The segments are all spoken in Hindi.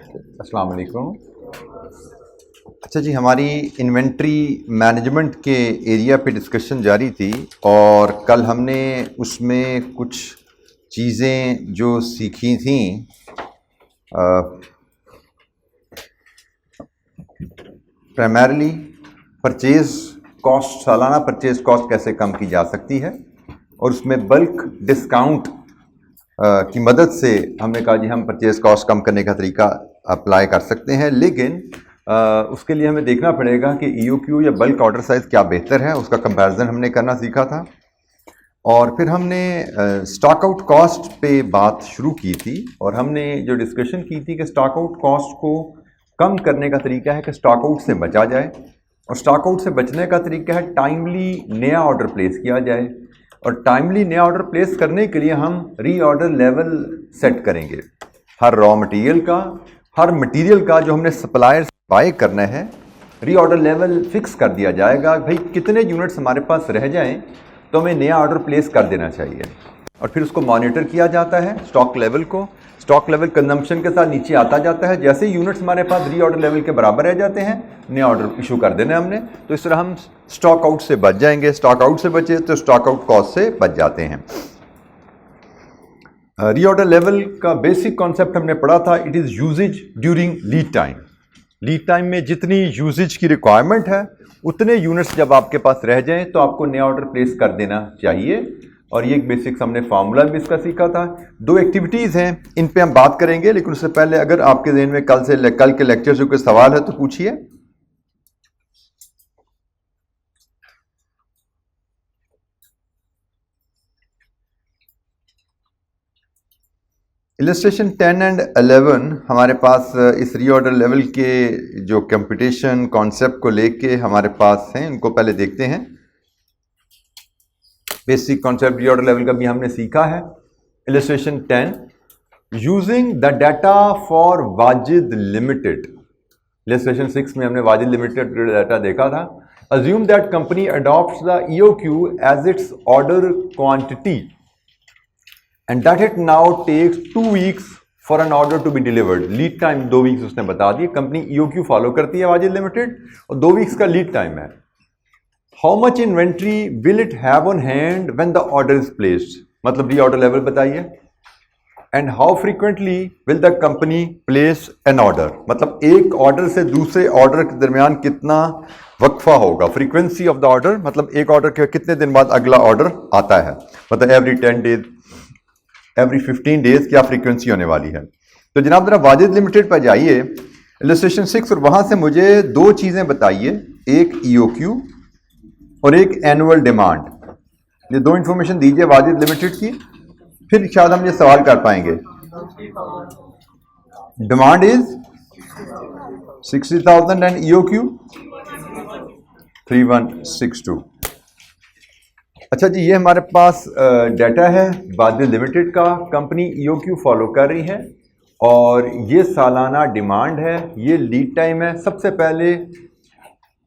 अस्सलाम वालेकुम। अच्छा जी, हमारी इन्वेंट्री मैनेजमेंट के एरिया पे डिस्कशन जारी थी और कल हमने उसमें कुछ चीज़ें जो सीखी थी प्राइमरली परचेज़ कॉस्ट, सालाना परचेज़ कॉस्ट कैसे कम की जा सकती है और उसमें बल्क डिस्काउंट की मदद से हमने कहा जी हम परचेज़ कॉस्ट कम करने का तरीका अप्लाई कर सकते हैं, लेकिन उसके लिए हमें देखना पड़ेगा कि EOQ या बल्क ऑर्डर साइज़ क्या बेहतर है। उसका कंपैरिजन हमने करना सीखा था और फिर हमने स्टॉक आउट कॉस्ट पे बात शुरू की थी और हमने जो डिस्कशन की थी कि स्टॉक आउट कॉस्ट को कम करने का तरीका है कि स्टॉक आउट से बचा जाए और स्टॉक आउट से बचने का तरीका है टाइमली नया ऑर्डर प्लेस किया जाए और टाइमली नया ऑर्डर प्लेस करने के लिए हम रीऑर्डर लेवल सेट करेंगे। हर रॉ मटेरियल का, हर मटेरियल का जो हमने सप्लायर से बाय करना है, रीऑर्डर लेवल फिक्स कर दिया जाएगा। भाई कितने यूनिट्स हमारे पास रह जाएं तो हमें नया ऑर्डर प्लेस कर देना चाहिए और फिर उसको मॉनिटर किया जाता है। स्टॉक लेवल को, स्टॉक लेवल कंजम्पशन के साथ नीचे आता जाता है। जैसे ही यूनिट्स हमारे पास रीऑर्डर लेवल के बराबर रह जाते हैं, नया ऑर्डर इशू कर देना है हमने। तो इस तरह हम स्टॉक आउट से बच जाएंगे। स्टॉक आउट से बचे तो स्टॉक आउट कॉस्ट से बच जाते हैं। रीऑर्डर लेवल का बेसिक कॉन्सेप्ट हमने पढ़ा था, it is usages during lead time. Lead time में जितनी यूजेज की रिक्वायरमेंट है उतने यूनिट्स जब आपके पास रह जाएं तो आपको नया ऑर्डर प्लेस कर देना चाहिए। और ये एक बेसिक्स हमने फार्मूला भी इसका सीखा था। दो एक्टिविटीज़ हैं, इन पे हम बात करेंगे, लेकिन उससे पहले अगर आपके ज़हन में कल के लेक्चर से कोई सवाल है तो पूछिए। इलस्ट्रेशन 10 एंड 11 हमारे पास इस रीऑर्डर लेवल के जो कंप्यूटेशन कॉन्सेप्ट को लेके हमारे पास हैं, इनको पहले देखते हैं। बेसिक कॉन्सेप्ट रीऑर्डर लेवल का भी हमने सीखा है। Illustration 10, using the data for Wajid limited. Illustration 6 में हमने वाजिद लिमिटेड डाटा देखा था। Assume that company adopts the EOQ as its order quantity and that it now takes 2 weeks for an order to be delivered. Lead time 2 weeks उसने बता दिए। कंपनी EOQ फॉलो करती है वाजिद लिमिटेड और 2 वीक्स का लीड टाइम है। How much inventory will it have on hand when the order is placed, मतलब री ऑर्डर लेवल बताइए। And how frequently will the company place N order, मतलब एक ऑर्डर से दूसरे ऑर्डर के दरमियान कितना वक्फा होगा। फ्रीक्वेंसी ऑफ द ऑर्डर, मतलब एक ऑर्डर के कितने दिन बाद अगला ऑर्डर आता है, मतलब एवरी 10 डेज, एवरी 15 डेज क्या फ्रीक्वेंसी होने वाली है। तो जनाब जरा वाजिद लिमिटेड पर जाइए, इलस्ट्रेशन 6, और वहां से मुझे दो चीजें बताइए, एक EOQ और एक एनुअल डिमांड। ये दो इंफॉर्मेशन दीजिए वाजिद लिमिटेड की, फिर शायद हम ये सवाल कर पाएंगे। Demand is 60,000 and EOQ 3162। अच्छा जी, ये हमारे पास डाटा है वाजिद लिमिटेड का। कंपनी EOQ फॉलो कर रही है और ये सालाना डिमांड है, ये लीड टाइम है। सबसे पहले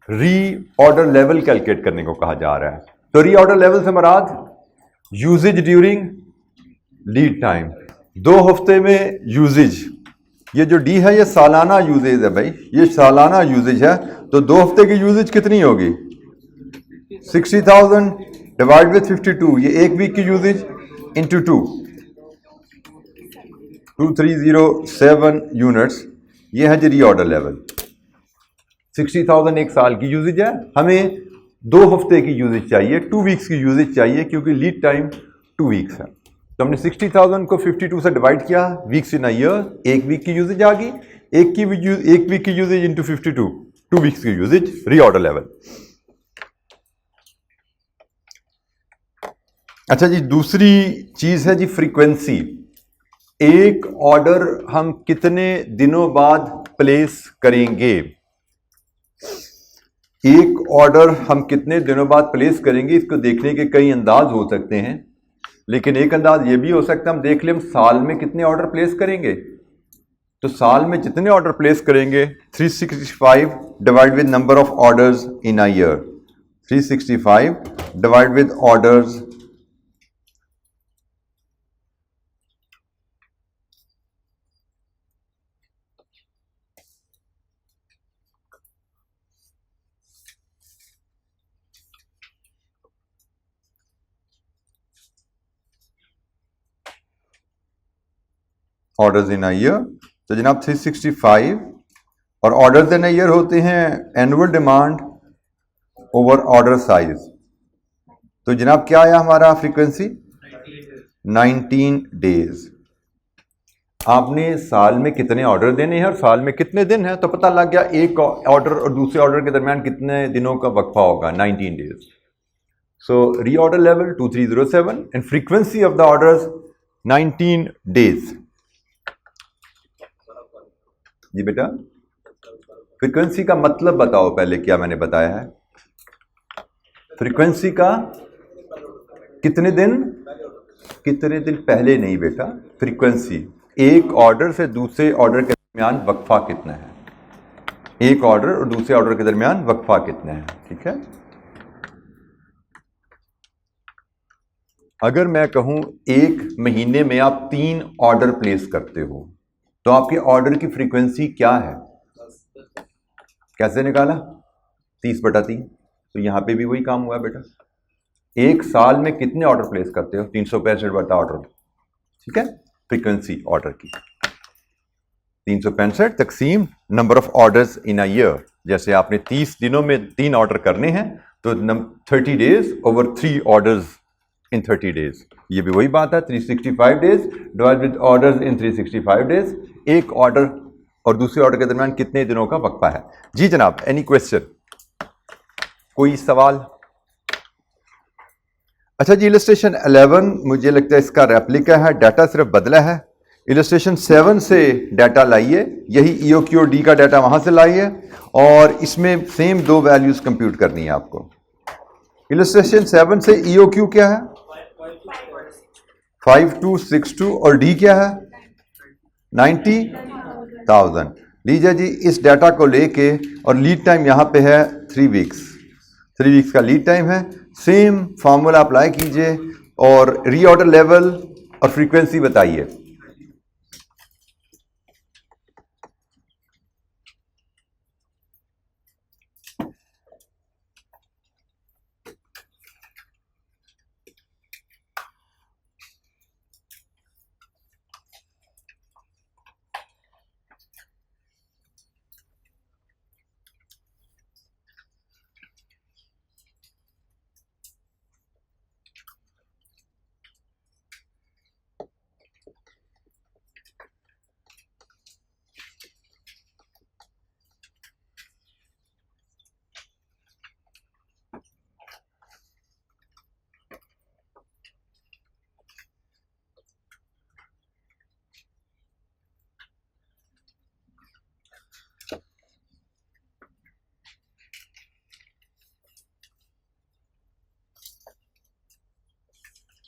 री ऑर्डर लेवल कैलकुलेट करने को कहा जा रहा है। तो री ऑर्डर लेवल से मुराद यूजेज ड्यूरिंग लीड टाइम, 2 हफ्ते में यूजेज। ये जो D है ये सालाना यूजेज है भाई, ये सालाना यूजेज है। तो 2 हफ्ते की यूजेज कितनी होगी? 60,000 डिवाइड विथ 52, ये एक वीक की यूजेज इंटू 2, 2307 यूनिट्स। ये है जी री ऑर्डर लेवल। 60,000 एक साल की यूजेज है, हमें 2 हफ्ते की यूजेज चाहिए, 2 वीक्स की यूजेज चाहिए, क्योंकि लीड टाइम 2 वीक्स है। तो हमने 60,000 को 52 से डिवाइड किया, वीक्स इन अ ईयर, एक वीक की यूजेज आ गई। एक वीक की यूजेज इंटू 52, 2 वीक्स की यूजेज, री ऑर्डर लेवल। अच्छा जी, दूसरी चीज है जी फ्रीक्वेंसी। एक ऑर्डर हम कितने दिनों बाद प्लेस करेंगे? एक ऑर्डर हम कितने दिनों बाद प्लेस करेंगे, इसको देखने के कई अंदाज हो सकते हैं, लेकिन एक अंदाज ये भी हो सकता है हम देख लें हम साल में कितने ऑर्डर प्लेस करेंगे। तो साल में जितने ऑर्डर प्लेस करेंगे, 365 divide with number of orders in a year, 365 divide with orders orders in a year. तो जनाब 365 और ऑर्डर्स इन अ ईयर होते हैं annual demand over order size. तो जनाब क्या आया हमारा फ्रीक्वेंसी? 19 डेज। आपने साल में कितने ऑर्डर देने हैं और साल में कितने दिन हैं, तो पता लग गया एक ऑर्डर और दूसरे ऑर्डर के दरमियान कितने दिनों का वक्फा होगा, 19 days. So reorder level 2307 and frequency of the orders 19 days. जी बेटा, फ्रीक्वेंसी का मतलब बताओ पहले, क्या मैंने बताया है? फ्रीक्वेंसी का कितने दिन पहले नहीं बेटा, फ्रीक्वेंसी एक ऑर्डर से दूसरे ऑर्डर के दरमियान वक्फा कितना है, एक ऑर्डर और दूसरे ऑर्डर के दरमियान वक्फा कितना है, ठीक है। अगर मैं कहूं एक महीने में आप 3 ऑर्डर प्लेस करते हो, तो आपके ऑर्डर की फ्रीक्वेंसी क्या है? कैसे निकाला? 30/3। तो यहां पे भी वही काम हुआ बेटा। एक साल में कितने ऑर्डर प्लेस करते हो? 365 ऑर्डर, ठीक है। फ्रीक्वेंसी ऑर्डर की 365 तकसीम number of orders in a year. जैसे आपने 30 दिनों में 3 ऑर्डर करने हैं, तो 30 डेज ओवर 3 ऑर्डर्स इन 30 डेज। ये भी वही बात है, 365 days divide with orders in 365 days. एक ऑर्डर और दूसरे ऑर्डर के दरमियान कितने दिनों का वक्फा है? जी जनाब, एनी क्वेश्चन, कोई सवाल? अच्छा जी, इलस्ट्रेशन 11 मुझे लगता है इसका रेप्लिका है, डाटा सिर्फ बदला है। इलस्ट्रेशन 7 से डाटा लाइए, यही EOQ और D का डाटा वहां से लाइए और इसमें सेम 2 वैल्यूज कंप्यूट करनी है आपको। इलस्ट्रेशन 7 से EOQ क्या है? 5262 और D क्या है? 90,000। लीजिए जी, इस डाटा को लेके, और लीड टाइम यहां पे है 3 वीक्स, 3 वीक्स का लीड टाइम है। सेम फार्मूला अप्लाई कीजिए और रीऑर्डर लेवल और फ्रीक्वेंसी बताइए।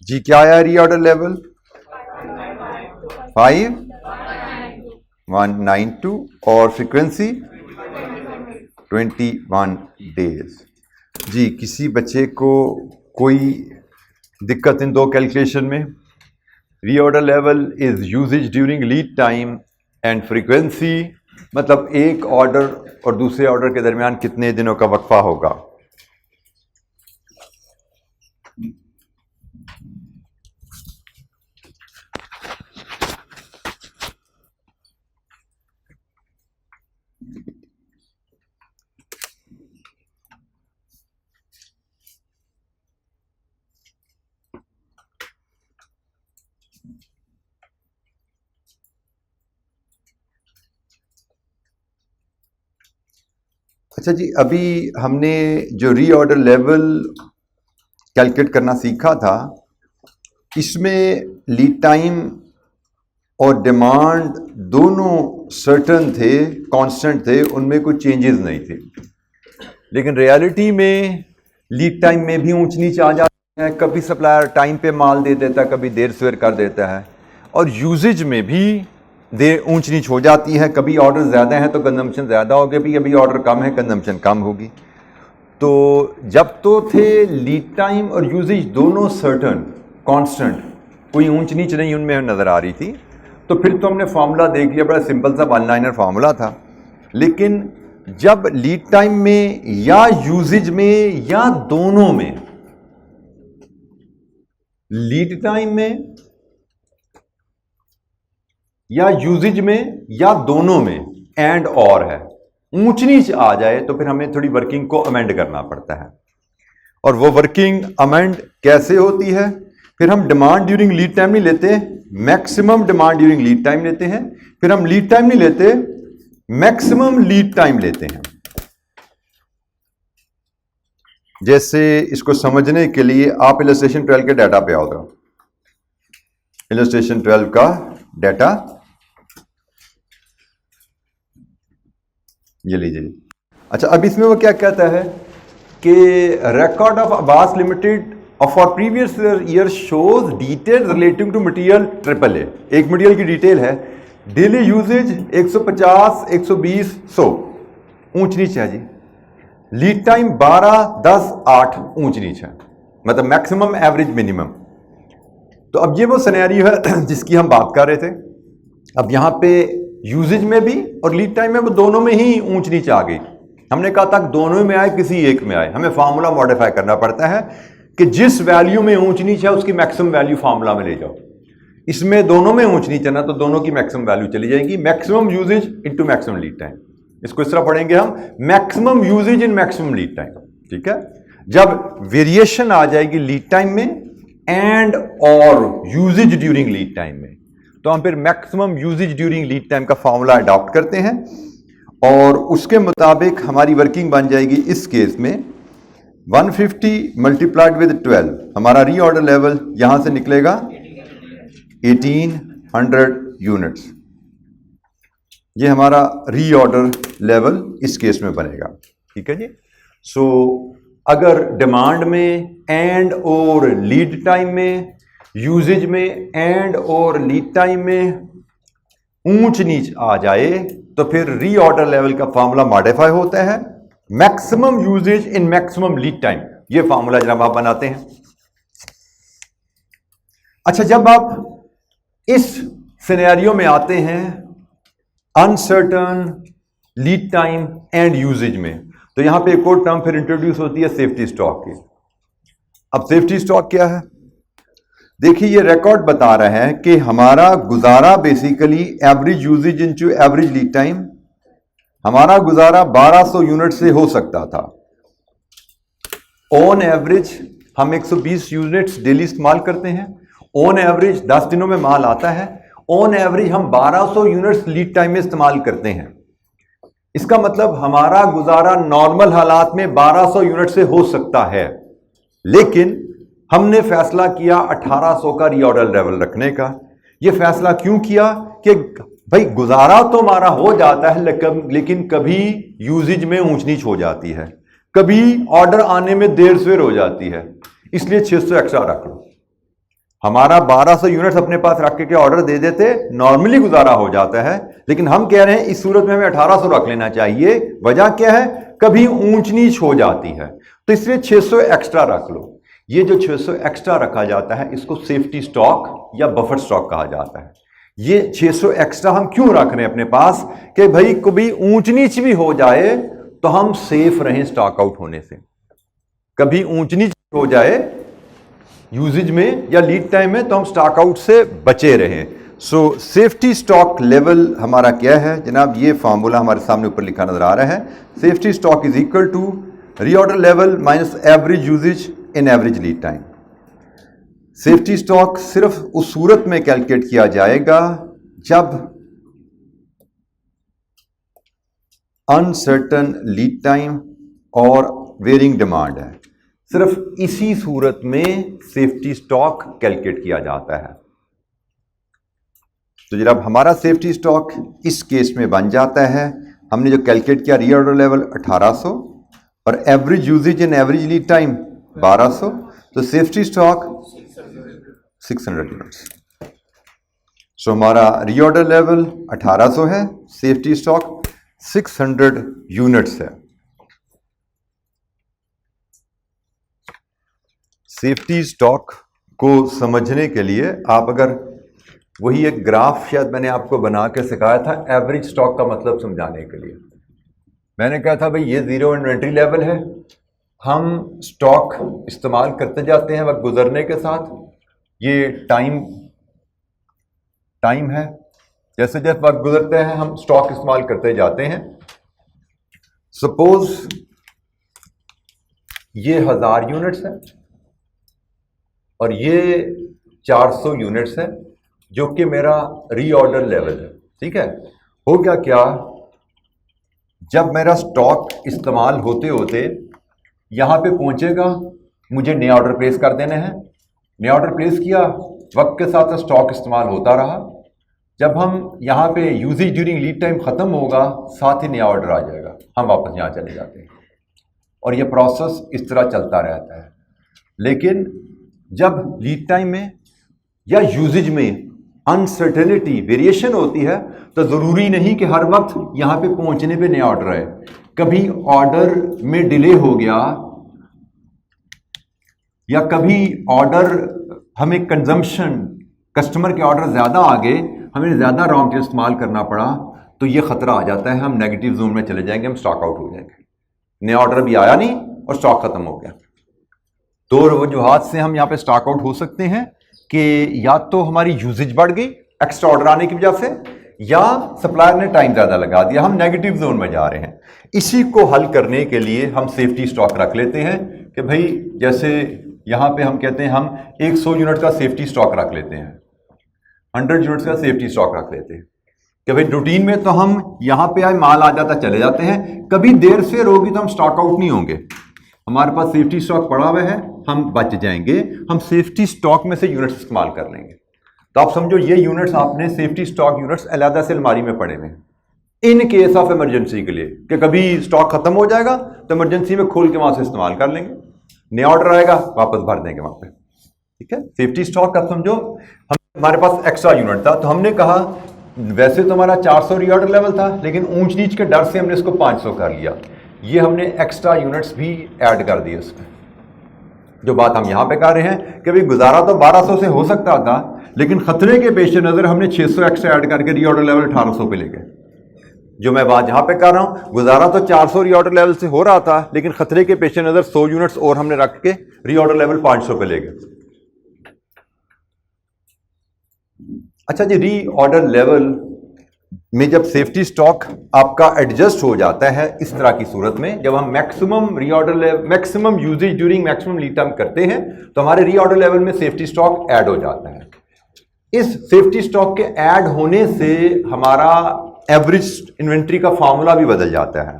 जी क्या आया रीऑर्डर लेवल? 5192 और फ्रीक्वेंसी 21 डेज। जी, किसी बच्चे को कोई दिक्कत इन 2 कैलकुलेशन में? Reorder level is usage during lead time and frequency मतलब एक ऑर्डर और दूसरे ऑर्डर के दरमियान कितने दिनों का वक्फा होगा। अच्छा जी, अभी हमने जो रीऑर्डर लेवल कैलकुलेट करना सीखा था, इसमें लीड टाइम और डिमांड दोनों सर्टन थे, कांस्टेंट थे, उनमें कोई चेंजेस नहीं थे। लेकिन रियलिटी में लीड टाइम में भी ऊंच नीच आ जाती है, कभी सप्लायर टाइम पे माल दे देता है, कभी देर सवेर कर देता है, और यूजेज में भी देर ऊंच नीच हो जाती है। कभी ऑर्डर ज़्यादा है तो कंजम्पशन ज़्यादा होगी, भी अभी ऑर्डर कम है कंजम्पशन कम होगी। तो जब तो थे लीड टाइम और यूजेज दोनों सर्टन कांस्टेंट, कोई ऊंच नीच नहीं उनमें नज़र आ रही थी, तो फिर तो हमने फार्मूला देख लिया, बड़ा सिंपल सा 1 लाइनर फार्मूला था। लेकिन जब लीड टाइम में या यूजेज में या दोनों में, लीड टाइम में या यूजेज में या दोनों में एंड और है, ऊंच नीच आ जाए तो फिर हमें थोड़ी वर्किंग को अमेंड करना पड़ता है। और वो वर्किंग अमेंड कैसे होती है? फिर हम डिमांड ड्यूरिंग लीड टाइम नहीं लेते, maximum demand during lead time लेते हैं। फिर हम लीड टाइम नहीं लेते, मैक्सिमम लीड टाइम लेते हैं। जैसे इसको समझने के लिए आप इलस्ट्रेशन 12 के डाटा पे आओ तो इलस्ट्रेशन 12 का डाटा ये लीजिए। अच्छा, अब इसमें वो क्या कहता है कि record of Abbas limited for previous year shows detail relating to material triple A. एक मटेरियल की डिटेल है, डेली यूजेज 150, 120, 100 ऊंच नीच है जी। लीड टाइम 12, 10, 8 ऊंच नीच है, मतलब मैक्सिमम एवरेज मिनिमम। तो अब ये वो सिनेरियो है जिसकी हम बात कर रहे थे। अब यहां पे यूजेज में भी और लीड टाइम में वो दोनों में ही ऊंच नीच आ गई। हमने कहा था दोनों में आए किसी एक में आए, हमें फार्मूला मॉडिफाई करना पड़ता है कि जिस वैल्यू में ऊंच नीच है उसकी मैक्सिमम वैल्यू फार्मूला में ले जाओ। इसमें दोनों में ऊंच नीच है ना, तो दोनों की मैक्सिमम वैल्यू चली जाएगी, maximum usages into maximum lead time. इसको इस तरह पढ़ेंगे हम, maximum usages in maximum lead time. ठीक है, जब वेरिएशन आ जाएगी लीड टाइम में एंड और यूजेज ड्यूरिंग लीड टाइम में, तो हम फिर maximum usage during lead time का फॉर्मूला अडॉप्ट करते हैं और उसके मुताबिक हमारी वर्किंग बन जाएगी। इस केस में 150 मल्टीप्लाइड विद 12, हमारा रीऑर्डर लेवल यहां से निकलेगा 1800 यूनिट्स। ये हमारा रीऑर्डर लेवल इस केस में बनेगा। ठीक है जी। सो अगर डिमांड में एंड और लीड टाइम में, यूजेज में एंड और लीड टाइम में ऊंच नीच आ जाए तो फिर रीऑर्डर लेवल का फॉर्मूला मॉडिफाई होता है, maximum usages in maximum lead time. ये फॉर्मूला जनाब आप बनाते हैं। अच्छा, जब आप इस सिनेरियो में आते हैं uncertain lead time and usages में, तो यहां पे एक और टर्म फिर इंट्रोड्यूस होती है सेफ्टी स्टॉक की। अब सेफ्टी स्टॉक क्या है? देखिए, ये रिकॉर्ड बता रहा है कि हमारा गुजारा basically average usage into average lead time, हमारा गुजारा 1200 यूनिट से हो सकता था। ऑन एवरेज हम 120 यूनिट्स डेली इस्तेमाल करते हैं। ऑन एवरेज 10 दिनों में माल आता है। ऑन एवरेज हम 1200 यूनिट्स लीड टाइम में इस्तेमाल करते हैं। इसका मतलब हमारा गुजारा नॉर्मल हालात में 1200 यूनिट से हो सकता है, लेकिन हमने फैसला किया 1800 का रीऑर्डर लेवल रखने का। यह फैसला क्यों किया कि भाई गुजारा तो हमारा हो जाता है, लेकिन कभी यूजेज में ऊंच नीच हो जाती है, कभी ऑर्डर आने में देर सवेर हो जाती है, इसलिए 600 एक्स्ट्रा रख लो। हमारा 1200 यूनिट्स अपने पास रख के ऑर्डर दे देते, नॉर्मली गुजारा हो जाता है, लेकिन हम कह रहे हैं इस सूरत में हमें 1800 रख लेना चाहिए। वजह क्या है? कभी ऊंच नीच हो जाती है, तो इसलिए 600 एक्स्ट्रा रख लो। ये जो 600 एक्स्ट्रा रखा जाता है इसको सेफ्टी स्टॉक या बफर स्टॉक कहा जाता है। ये 600 एक्स्ट्रा हम क्यों रख रहे हैं अपने पास कि भाई कभी ऊंच नीच भी हो जाए तो हम सेफ रहें स्टॉक आउट होने से। कभी ऊंच नीच हो जाए यूजेज में या लीड टाइम में तो हम स्टॉक आउट से बचे रहें। सो सेफ्टी स्टॉक लेवल हमारा क्या है जनाब? ये फॉर्मूला हमारे सामने ऊपर लिखा नजर आ रहा है। Safety stock is equal to reorder level minus average usage in average lead time. Safety stock सिर्फ उस सूरत में कैलकुलेट किया जाएगा जब अनसर्टन लीड टाइम और वेरिंग डिमांड है। सिर्फ इसी सूरत में सेफ्टी स्टॉक कैलकुलेट किया जाता है। तो जब हमारा सेफ्टी स्टॉक इस केस में बन जाता है, हमने जो कैलकुलेट किया रीऑर्डर लेवल 1800 और average usage in average lead time 1200, तो सेफ्टी स्टॉक 600 यूनिट्स। सो हमारा रीऑर्डर लेवल 1800 है, सेफ्टी स्टॉक 600 यूनिट्स है। सेफ्टी स्टॉक को समझने के लिए आप अगर वही एक ग्राफ शायद मैंने आपको बना के सिखाया था एवरेज स्टॉक का मतलब समझाने के लिए। मैंने कहा था भाई ये जीरो इन्वेंट्री लेवल है, हम स्टॉक इस्तेमाल करते जाते हैं वक्त गुजरने के साथ, ये टाइम है, जैसे जैसे वक्त गुजरते हैं हम स्टॉक इस्तेमाल करते जाते हैं। सपोज ये 1000 यूनिट्स है और ये 400 यूनिट्स है, जो कि मेरा रीऑर्डर लेवल है। ठीक है, हो गया क्या, जब मेरा स्टॉक इस्तेमाल होते होते यहां पे पहुंचेगा, मुझे नया ऑर्डर प्लेस कर देने हैं। नया ऑर्डर प्लेस किया, वक्त के साथ स्टॉक इस्तेमाल होता रहा। जब हम यहाँ पे यूजेज ड्यूरिंग लीड टाइम ख़त्म होगा, साथ ही नया ऑर्डर आ जाएगा, हम वापस यहाँ चले जाते हैं और ये प्रोसेस इस तरह चलता रहता है। लेकिन जब लीड टाइम में या यूजेज में अनसर्टेनिटी वेरिएशन होती है, तो ज़रूरी नहीं कि हर वक्त यहाँ पे पहुँचने पे नया ऑर्डर आए। कभी ऑर्डर में डिले हो गया या कभी ऑर्डर हमें कंजम्पशन, कस्टमर के ऑर्डर ज़्यादा आ गए, हमें ज़्यादा रॉ मटेरियल इस्तेमाल करना पड़ा, तो ये ख़तरा आ जाता है, हम नेगेटिव जोन में चले जाएंगे, हम स्टॉक आउट हो जाएंगे। नया ऑर्डर भी आया नहीं और स्टॉक ख़त्म हो गया। दो वजूहात से हम यहाँ पे स्टॉक आउट हो सकते हैं कि या तो हमारी यूजेज बढ़ गई एक्स्ट्रा ऑर्डर आने की वजह से, या सप्लायर ने टाइम ज़्यादा लगा दिया, हम नेगेटिव जोन में जा रहे हैं। इसी को हल करने के लिए हम सेफ्टी स्टॉक रख लेते हैं कि भाई जैसे यहाँ पे हम कहते हैं हम 100 यूनिट का सेफ्टी स्टॉक रख लेते हैं, 100 यूनिट्स का सेफ्टी स्टॉक रख लेते हैं कि भाई रूटीन में तो हम यहाँ पे आए माल आ जाता चले जाते हैं, कभी देर से होगी तो हम स्टॉक आउट नहीं होंगे, हमारे पास सेफ्टी स्टॉक पड़ा हुआ है, हम बच जाएंगे, हम सेफ्टी स्टॉक में से यूनिट्स इस्तेमाल कर लेंगे। तो आप समझो ये यूनिट्स आपने सेफ्टी स्टॉक यूनिट्स अलहदा से अलमारी में पड़े हुए इन केस ऑफ इमरजेंसी के लिए कि कभी स्टॉक खत्म हो जाएगा तो इमरजेंसी में खोल के वहां से इस्तेमाल कर लेंगे, नया ऑर्डर आएगा वापस भर देंगे वहां पे। ठीक है, सेफ्टी स्टॉक का समझो हमारे पास एक्स्ट्रा यूनिट था, तो हमने कहा वैसे तो हमारा 400 रीऑर्डर लेवल था, लेकिन ऊंच नीच के डर से हमने इसको 500 कर लिया, ये हमने एक्स्ट्रा यूनिट्स भी ऐड कर दिए इसमें। जो बात हम यहां पे कर रहे हैं कि भाई गुजारा तो 1200 से हो सकता था, लेकिन खतरे के पेश नज़र हमने 600 एक्स्ट्रा ऐड करके रीऑर्डर लेवल 1800 पे ले गए। जो मैं बात यहां पे कर रहा हूं, गुजारा तो 400 रीऑर्डर लेवल से हो रहा था, लेकिन खतरे के पेश नज़र 100 यूनिट्स और हमने रख के रीऑर्डर लेवल 500 पे ले गए। अच्छा जी, रीऑर्डर लेवल में जब सेफ्टी स्टॉक आपका एडजस्ट हो जाता है इस तरह की सूरत में, जब हम maximum reorder level, maximum usage during maximum lead time करते हैं, तो हमारे रीऑर्डर लेवल में सेफ्टी स्टॉक ऐड हो जाता है। इस सेफ्टी स्टॉक के ऐड होने से हमारा एवरेज इन्वेंट्री का फॉर्मूला भी बदल जाता है।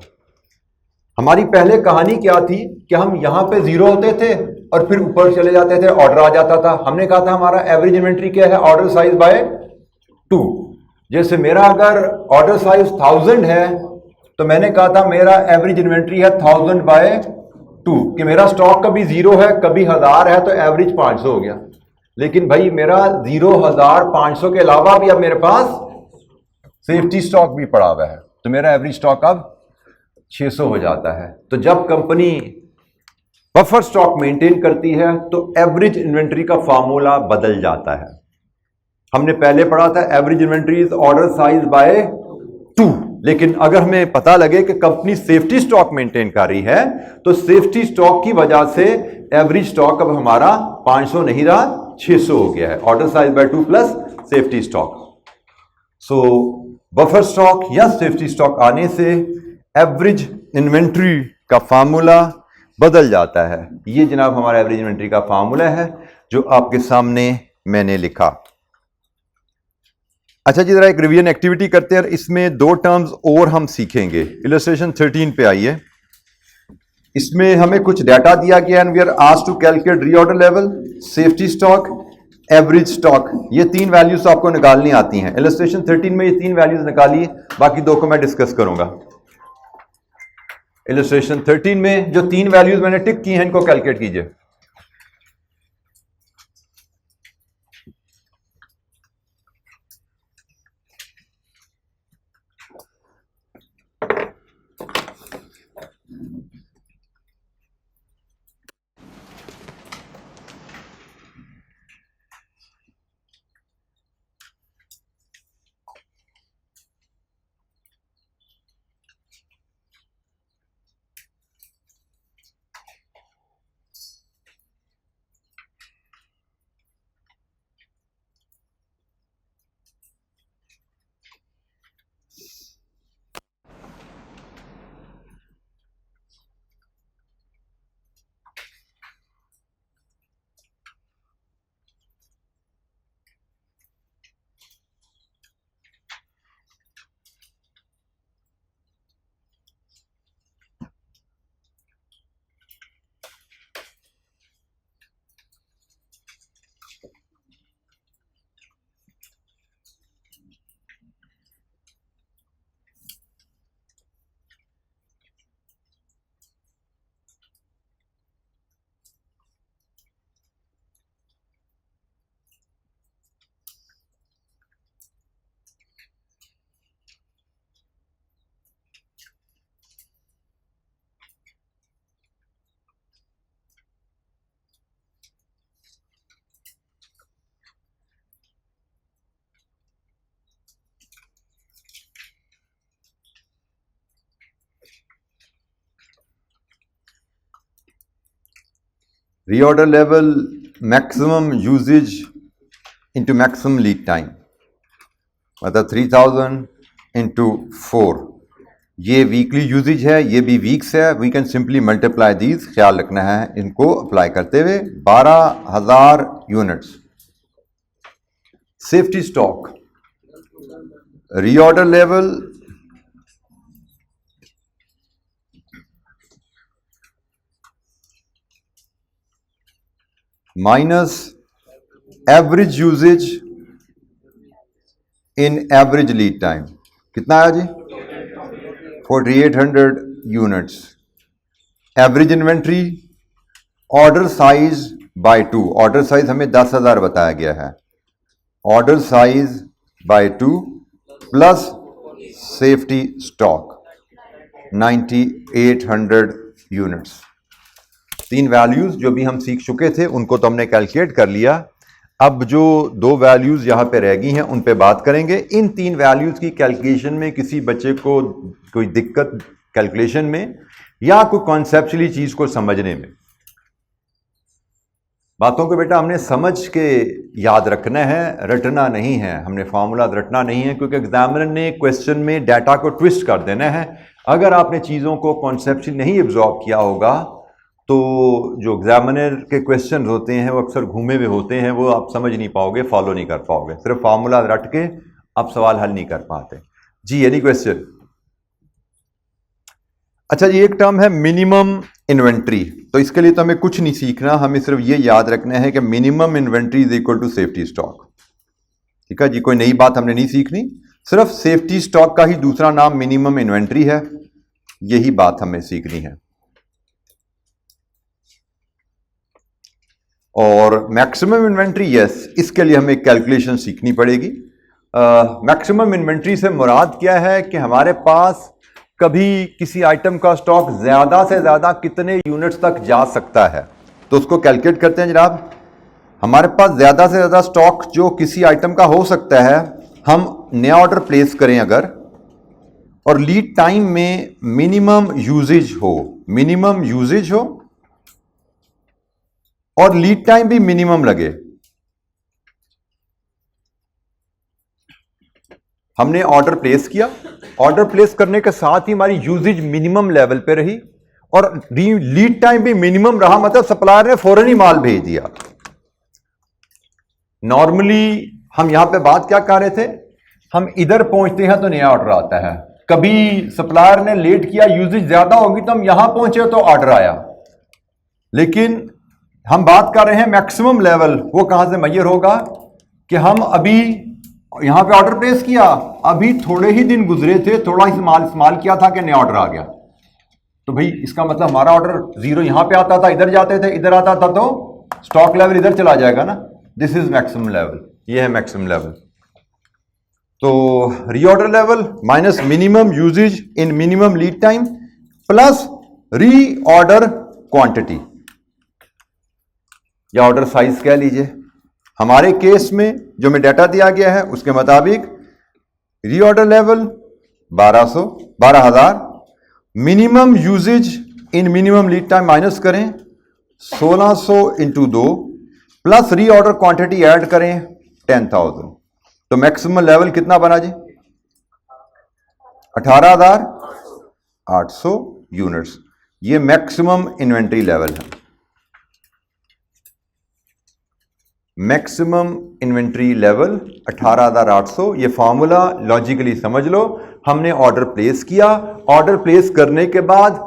हमारी पहले कहानी क्या थी कि हम यहां पे जीरो होते थे और फिर ऊपर चले जाते थे, ऑर्डर आ जाता था। हमने कहा था हमारा एवरेज इन्वेंट्री क्या है, ऑर्डर साइज बाय 2। जैसे मेरा अगर ऑर्डर साइज 1000 है तो मैंने कहा था मेरा एवरेज इन्वेंट्री है 1000 बाय 2, कि मेरा स्टॉक कभी 0 है कभी 1000 है, तो एवरेज 500 हो गया। लेकिन भाई मेरा 0, 1000, 500 के अलावा भी अब मेरे पास सेफ्टी स्टॉक भी पड़ा हुआ है, तो मेरा एवरेज स्टॉक अब 600 हो जाता है। तो जब कंपनी बफर स्टॉक मेंटेन करती है तो एवरेज इन्वेंट्री का फॉर्मूला बदल जाता है। हमने पहले पढ़ा था average inventory is order size by 2, लेकिन अगर हमें पता लगे कि कंपनी सेफ्टी स्टॉक मेंटेन कर रही है तो सेफ्टी स्टॉक की वजह से एवरेज स्टॉक अब हमारा 500 नहीं रहा, 600 हो गया है, order size by 2 plus safety stock. So buffer stock या सेफ्टी स्टॉक आने से एवरेज इन्वेंट्री का फार्मूला बदल जाता है। ये जनाब हमारा एवरेज इन्वेंट्री का फार्मूला है जो आपके सामने मैंने लिखा। अच्छा जी, जरा एक रिवीजन एक्टिविटी करते हैं, इसमें 2 टर्म्स और हम सीखेंगे। इलस्ट्रेशन 13 पे आइए। इसमें हमें कुछ डाटा दिया गया and we are asked to calculate reorder level, safety stock, average stock. ये 3 वैल्यूज आपको निकालनी आती हैं। इलस्ट्रेशन 13 में ये 3 वैल्यूज निकालिए, बाकी 2 को मैं डिस्कस करूंगा। इलस्ट्रेशन 13 में जो 3 वैल्यूज मैंने टिक की हैं इनको कैलकुलेट कीजिए। Reorder level maximum usage into maximum lead time, मतलब 3000 इंटू 4, ये वीकली यूजेज है, ये भी वीक्स है। We can simply multiply these, ख्याल रखना है इनको अप्लाई करते हुए। 12,000 units. Safety stock reorder level minus average usage in average lead time, कितना आया जी? 4800 units. Average inventory order size by 2, order size हमें 10,000 बताया गया है। Order size by 2 plus safety stock 9800 units. तीन वैल्यूज जो भी हम सीख चुके थे उनको तो हमने कैलकुलेट कर लिया। अब जो दो वैल्यूज यहां पे रह गई हैं उन पे बात करेंगे। इन तीन वैल्यूज की कैलकुलेशन में किसी बच्चे को कोई दिक्कत कैलकुलेशन में या कोई कॉन्सेप्चुअली चीज को समझने में, बातों को बेटा हमने समझ के याद रखना है, रटना नहीं है। हमने फार्मूला रटना नहीं है, क्योंकि एग्जामिनर ने क्वेश्चन में डाटा को ट्विस्ट कर देना है। अगर आपने चीज़ों को कॉन्सेप्चुअली नहीं एब्जॉर्ब किया होगा तो जो एग्जामिनर के क्वेश्चन होते हैं वो अक्सर घूमे हुए होते हैं, वो आप समझ नहीं पाओगे, फॉलो नहीं कर पाओगे। सिर्फ फार्मूला रट के आप सवाल हल नहीं कर पाते। जी एनी क्वेश्चन? अच्छा जी, एक टर्म है मिनिमम इन्वेंट्री। तो इसके लिए तो हमें कुछ नहीं सीखना, हमें सिर्फ ये याद रखना है कि minimum inventory is equal to safety stock. ठीक है जी, कोई नई बात हमने नहीं सीखनी, सिर्फ सेफ्टी स्टॉक का ही दूसरा नाम मिनिमम इन्वेंट्री है, यही बात हमें सीखनी है। और मैक्सिमम इन्वेंट्री, यस, इसके लिए हमें कैलकुलेशन सीखनी पड़ेगी। मैक्सिमम इन्वेंट्री से मुराद क्या है कि हमारे पास कभी किसी आइटम का स्टॉक ज्यादा से ज्यादा कितने यूनिट्स तक जा सकता है, तो उसको कैलकुलेट करते हैं जनाब। हमारे पास ज्यादा से ज्यादा स्टॉक जो किसी आइटम का हो सकता है, हम नया ऑर्डर प्लेस करें अगर, और लीड टाइम में मिनिमम यूजेज हो और लीड टाइम भी मिनिमम लगे। हमने ऑर्डर प्लेस किया, ऑर्डर प्लेस करने के साथ ही हमारी यूजेज मिनिमम लेवल पे रही और लीड टाइम भी मिनिमम रहा, मतलब सप्लायर ने फौरन ही माल भेज दिया। नॉर्मली हम यहां पे बात क्या कर रहे थे, हम इधर पहुंचते हैं तो नया ऑर्डर आता है। कभी सप्लायर ने लेट किया, यूजेज ज्यादा होगी तो हम यहां पहुंचे तो ऑर्डर आया। लेकिन हम बात कर रहे हैं मैक्सिमम लेवल, वो कहां से मैयर होगा कि हम अभी यहां पे ऑर्डर प्लेस किया, अभी थोड़े ही दिन गुजरे थे, थोड़ा ही माल इस्तेमाल किया था कि नया ऑर्डर आ गया। तो भाई इसका मतलब हमारा ऑर्डर जीरो यहां पे आता था, इधर जाते थे, इधर आता था तो स्टॉक लेवल इधर चला जाएगा ना। दिस इज मैक्सिमम लेवल, ये है मैक्सिमम लेवल। तो reorder level minus minimum usage in minimum lead time plus reorder quantity या ऑर्डर साइज कह लीजिए। हमारे केस में जो में डाटा दिया गया है उसके मुताबिक reorder level 12,000, minimum usage in minimum lead time minus करें 1600 into 2 plus reorder quantity add करें 10,000, तो मैक्सिमम लेवल कितना बना जी? 18,800 यूनिट्स। ये मैक्सिमम इन्वेंट्री लेवल है। Maximum inventory level 18,800। ये फॉर्मूला लॉजिकली समझ लो। हमने ऑर्डर प्लेस किया, ऑर्डर प्लेस करने के बाद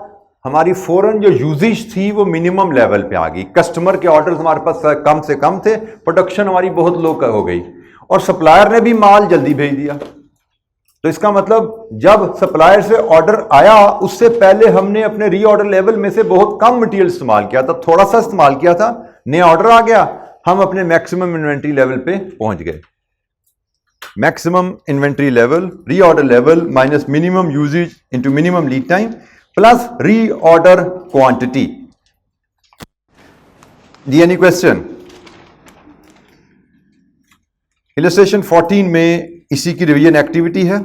हमारी फौरन जो यूजेज थी वो मिनिमम लेवल पे आ गई। कस्टमर के ऑर्डर्स हमारे पास कम से कम थे, प्रोडक्शन हमारी बहुत लो हो गई और सप्लायर ने भी माल जल्दी भेज दिया। तो इसका मतलब जब सप्लायर से ऑर्डर आया उससे पहले हमने अपने रीऑर्डर लेवल में से बहुत कम मटेरियल इस्तेमाल किया था, थोड़ा सा इस्तेमाल किया था, नया ऑर्डर आ गया, हम अपने मैक्सिमम इन्वेंट्री लेवल पे पहुंच गए। Maximum inventory level, reorder level minus minimum usage into minimum lead time plus reorder quantity. The any question? Illustration 14 में इसी की रिवीजन एक्टिविटी है।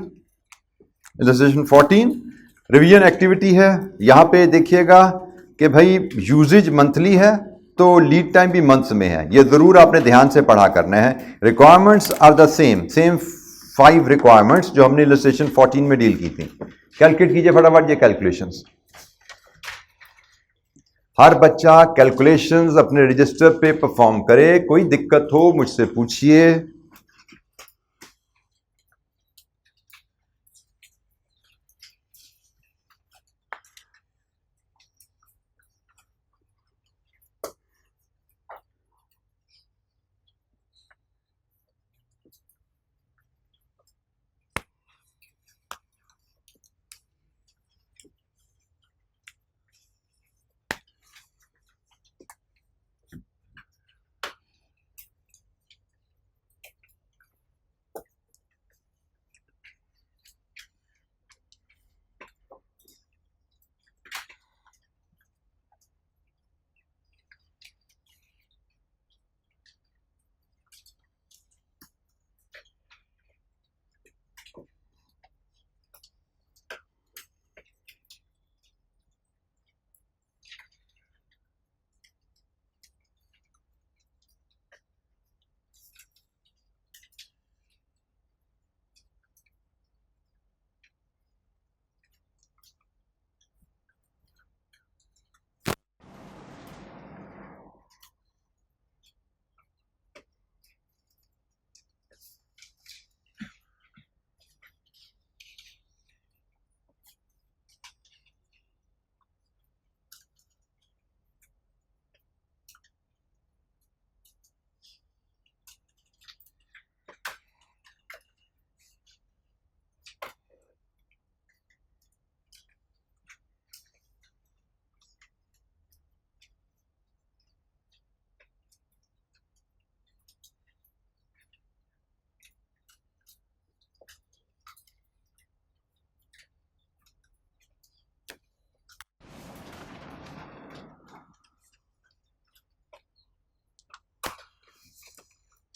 इलस्ट्रेशन 14 रिवीजन एक्टिविटी है। यहां पे देखिएगा कि भाई यूजेज मंथली है, तो लीड टाइम भी मंथ्स में है। ये जरूर आपने ध्यान से पढ़ा करना है। Requirements are the same 5 requirements जो हमने इलस्ट्रेशन 14 में डील की थी। कैलकुलेट कीजिए फटाफट ये कैलकुलेशंस। हर बच्चा कैलकुलेशंस अपने रजिस्टर पे परफॉर्म करे। कोई दिक्कत हो मुझसे पूछिए।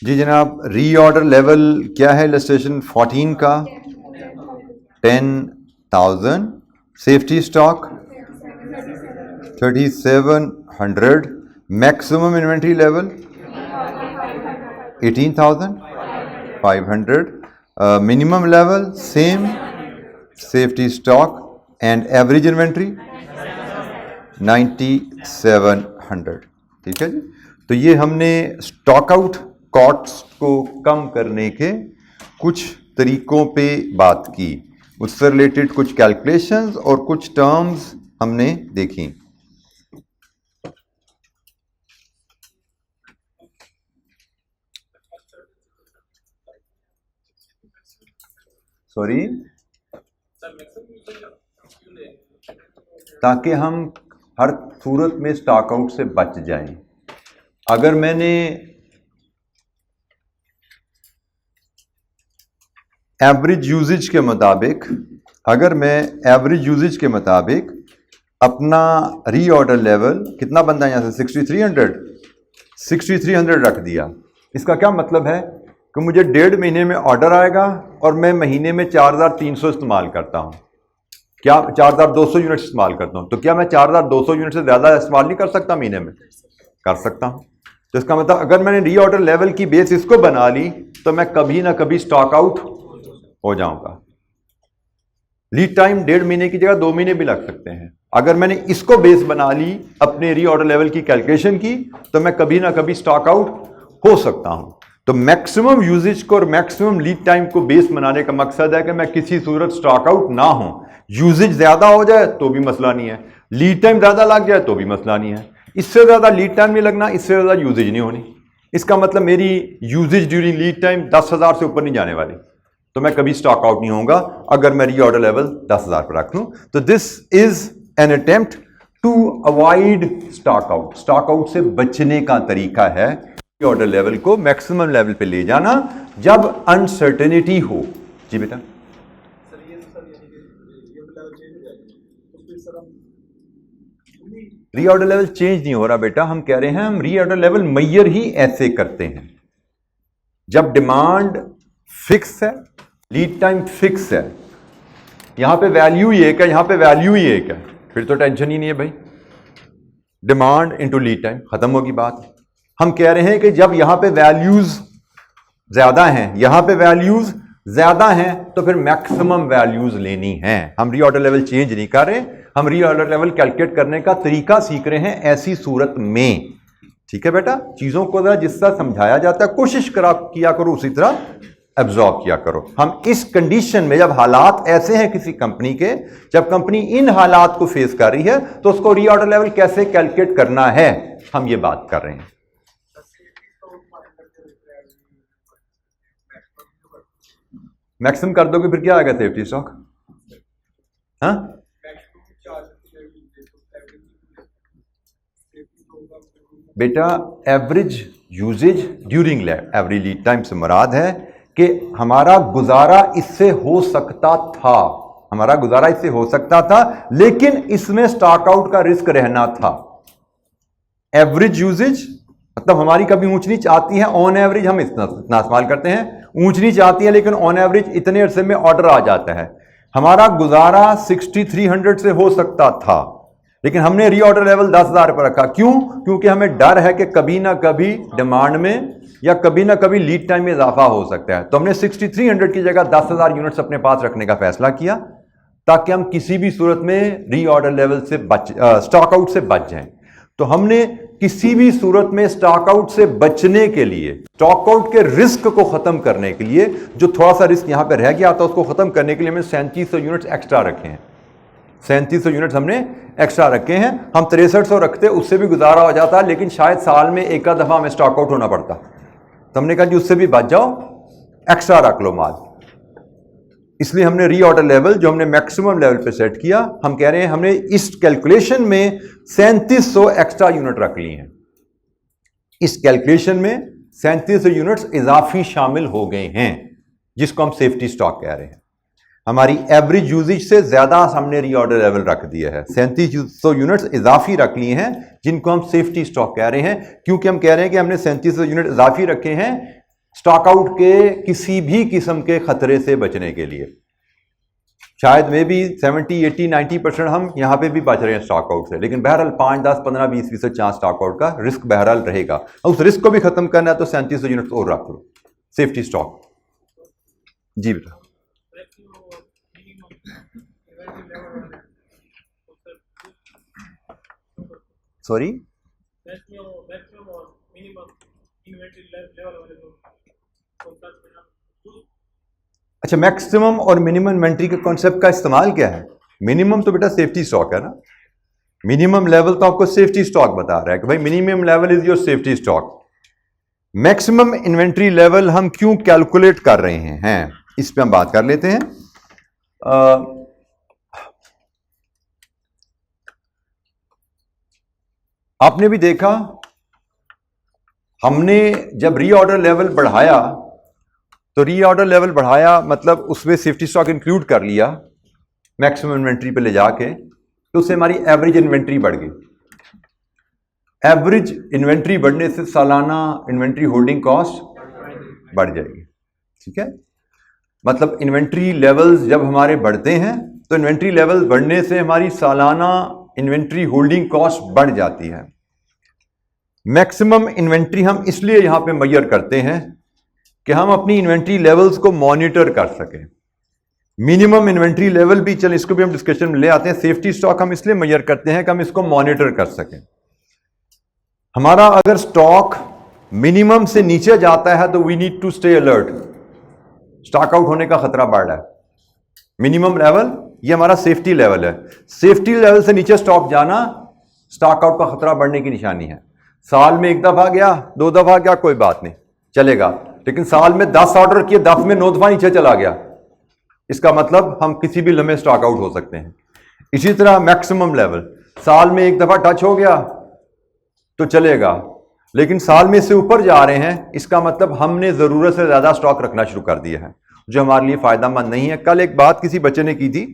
जी जनाब, रीऑर्डर लेवल क्या है इलस्ट्रेशन 14 का? 10,000। Safety stock 3700। Maximum inventory level 18,500। Minimum level same, safety stock and average inventory 9700। ठीक है जी। तो ये हमने स्टॉक आउट कॉस्ट को कम करने के कुछ तरीकों पे बात की। उससे रिलेटेड कुछ कैलकुलेशंस और कुछ टर्म्स हमने देखी। सॉरी, ताकि हम हर सूरत में स्टॉक आउट से बच जाएं। अगर मैंने एवरेज यूजेज के मुताबिक अपना रीऑर्डर लेवल कितना बनता है यहाँ से 6300 रख दिया। इसका क्या मतलब है कि मुझे 1.5 महीने में ऑर्डर आएगा और मैं महीने में 4300 इस्तेमाल करता हूँ, क्या 4200 यूनिट इस्तेमाल करता हूँ, तो क्या मैं 4200 यूनिट से ज़्यादा इस्तेमाल नहीं कर सकता महीने में? कर सकता हूँ। तो इसका मतलब अगर मैंने रीऑर्डर लेवल की बेस इसको बना ली तो मैं कभी ना कभी स्टॉक आउट हो जाऊंगा। लीड टाइम 1.5 महीने की जगह 2 महीने भी लग सकते हैं। अगर मैंने इसको बेस बना ली अपने रीऑर्डर लेवल की कैलकुलेशन की तो मैं कभी ना कभी स्टॉक आउट हो सकता हूं। तो मैक्सिमम यूजेज को और मैक्सिमम लीड टाइम को बेस बनाने का मकसद है कि मैं किसी सूरत स्टॉक आउट ना हो। यूजेज ज्यादा हो जाए तो भी मसला नहीं है, लीड टाइम ज्यादा लग जाए तो भी मसला नहीं है। इससे ज्यादा लीड टाइम नहीं लगना, इससे ज्यादा यूजेज नहीं होनी। इसका मतलब मेरी यूजेज ड्यूरिंग लीड टाइम 10,000 से ऊपर नहीं जाने वाली, तो मैं कभी स्टॉक आउट नहीं होऊंगा अगर मैं रीऑर्डर लेवल 10,000 पर रख लूं। तो this is an attempt to avoid stock out. Stock out से बचने का तरीका है रीऑर्डर लेवल को मैक्सिमम लेवल पे ले जाना जब अनसर्टेनिटी हो। जी बेटा, रीऑर्डर लेवल चेंज नहीं हो रहा बेटा। हम कह रहे हैं हम रीऑर्डर लेवल मैयर ही ऐसे करते हैं जब डिमांड फिक्स है, लीड टाइम फिक्स है, यहां पे वैल्यू ही एक है, यहां पे वैल्यू ही एक है, फिर तो टेंशन ही नहीं है भाई। डिमांड इंटू लीड टाइम, खत्म होगी बात। हम कह रहे हैं कि जब यहां पे वैल्यूज ज्यादा हैं, यहां पे वैल्यूज ज्यादा हैं, तो फिर मैक्सिमम वैल्यूज लेनी है। हम रीऑर्डर लेवल चेंज नहीं कर रहे, हम रीऑर्डर लेवल कैलकुलेट करने का तरीका सीख रहे हैं ऐसी सूरत में। ठीक है बेटा, चीजों को जरा जिस तरह समझाया जाता है कोशिश किया करो उसी तरह एब्जॉर्ब किया करो। हम इस कंडीशन में, जब हालात ऐसे हैं किसी कंपनी के, जब कंपनी इन हालात को फेस कर रही है, तो उसको रीऑर्डर लेवल कैसे कैलकुलेट करना है, हम ये बात कर रहे हैं। मैक्सिमम कर दोगे फिर क्या आएगा सेफ्टी स्टॉक? हाँ, बेटा average usage during every lead time से मुराद है कि हमारा गुजारा इससे हो सकता था, हमारा गुजारा इससे हो सकता था, लेकिन इसमें स्टॉक आउट का रिस्क रहना था। एवरेज यूजेज मतलब हमारी कभी ऊंच नीच आती है, ऑन एवरेज हम इतना इस्तेमाल करते हैं, ऊंच नीच आती है लेकिन ऑन एवरेज इतने अरसे में ऑर्डर आ जाता है। हमारा गुजारा 6300 से हो सकता था, लेकिन हमने रीऑर्डर लेवल 10,000 पर रखा। क्यों? क्योंकि हमें डर है कि कभी ना कभी डिमांड में या कभी ना कभी लीड टाइम में इजाफा हो सकता है। तो हमने 6300 की जगह 10,000 यूनिट्स अपने पास रखने का फैसला किया, ताकि हम किसी भी सूरत में रीऑर्डर लेवल से स्टॉक आउट से बच जाएं। तो हमने किसी भी सूरत में स्टॉक आउट से बचने के लिए, स्टॉक आउट के रिस्क को खत्म करने के लिए, जो थोड़ा सा रिस्क यहां पे रह गया था उसको खत्म करने के लिए हमने 3700 यूनिट्स एक्स्ट्रा रखे हैं। 3700 यूनिट्स हमने एक्स्ट्रा रखे हैं। हम 6300 रखते, उससे भी गुजारा हो जाता, लेकिन शायद साल में एक दफा हमें स्टॉक आउट होना पड़ता। तो हमने कहा जी उससे भी बच जाओ, एक्स्ट्रा रख लो माल। इसलिए हमने रीऑर्डर लेवल जो हमने मैक्सिमम लेवल पे सेट किया, हम कह रहे हैं हमने इस कैलकुलेशन में 3700 एक्स्ट्रा यूनिट रख ली हैं। इस कैलकुलेशन में 3700 यूनिट्स इजाफी शामिल हो गए हैं, जिसको हम सेफ्टी स्टॉक कह रहे हैं। हमारी एवरेज यूजेज से ज्यादा हमने रीऑर्डर लेवल रख दिया है, 3700 यूनिट्स इजाफी रख लिए हैं, जिनको हम सेफ्टी स्टॉक कह रहे हैं। क्योंकि हम कह रहे हैं कि हमने 3700 यूनिट इजाफी रखे हैं स्टॉक आउट के किसी भी किस्म के खतरे से बचने के लिए। शायद में भी 70, 80, 90% हम यहां पे भी बच रहे हैं स्टॉक आउट से, लेकिन बहरहाल 5, 10, 15, 20% चांस स्टॉक आउट का रिस्क बहरहाल रहेगा। उस रिस्क को भी खत्म करना है तो 3700 यूनिट और रख लो सेफ्टी स्टॉक। जी बेटा, सॉरी, अच्छा मैक्सिमम और मिनिमम इन्वेंट्री के कॉन्सेप्ट का इस्तेमाल क्या है? मिनिमम तो बेटा सेफ्टी स्टॉक है ना, मिनिमम लेवल तो आपको सेफ्टी स्टॉक बता रहा है कि भाई minimum level is your safety stock. Maximum inventory level हम क्यों कैलकुलेट कर रहे हैं, इस पे हम बात कर लेते हैं। आपने भी देखा, हमने जब रीऑर्डर लेवल बढ़ाया तो रीऑर्डर लेवल बढ़ाया मतलब उसमें सेफ्टी स्टॉक इंक्लूड कर लिया मैक्सिमम इन्वेंट्री पे ले जाके, तो उससे हमारी एवरेज इन्वेंट्री बढ़ गई। एवरेज इन्वेंट्री बढ़ने से सालाना इन्वेंट्री होल्डिंग कॉस्ट बढ़ जाएगी। ठीक है, मतलब इन्वेंट्री लेवल्स जब हमारे बढ़ते हैं तो इन्वेंट्री लेवल बढ़ने से हमारी सालाना इन्वेंट्री होल्डिंग कॉस्ट बढ़ जाती है। मैक्सिमम इन्वेंट्री हम इसलिए यहां पे मेजर करते हैं कि हम अपनी इन्वेंट्री लेवल्स को मॉनिटर कर सकें। मिनिमम इन्वेंट्री लेवल भी, चल इसको भी हम डिस्कशन में ले आते हैं। सेफ्टी स्टॉक हम इसलिए मेजर करते हैं कि हम इसको मॉनिटर कर सकें। हमारा अगर स्टॉक मिनिमम से नीचे जाता है तो we need to stay alert, stock out होने का खतरा बढ़ रहा है। मिनिमम लेवल ये हमारा सेफ्टी लेवल है, सेफ्टी लेवल से नीचे स्टॉक जाना स्टॉक आउट का खतरा बढ़ने की निशानी है। साल में एक दफा गया, 2 दफा गया, कोई बात नहीं चलेगा, लेकिन साल में 10 ऑर्डर किए, 10 में 9 दफा नीचे चला गया, इसका मतलब हम किसी भी लम्हे स्टॉक आउट हो सकते हैं। इसी तरह मैक्सिमम लेवल साल में एक दफा टच हो गया तो चलेगा, लेकिन साल में से ऊपर जा रहे हैं, इसका मतलब हमने जरूरत से ज्यादा स्टॉक रखना शुरू कर दिया है, जो हमारे लिए फायदेमंद नहीं है। कल एक बात किसी बच्चे ने की थी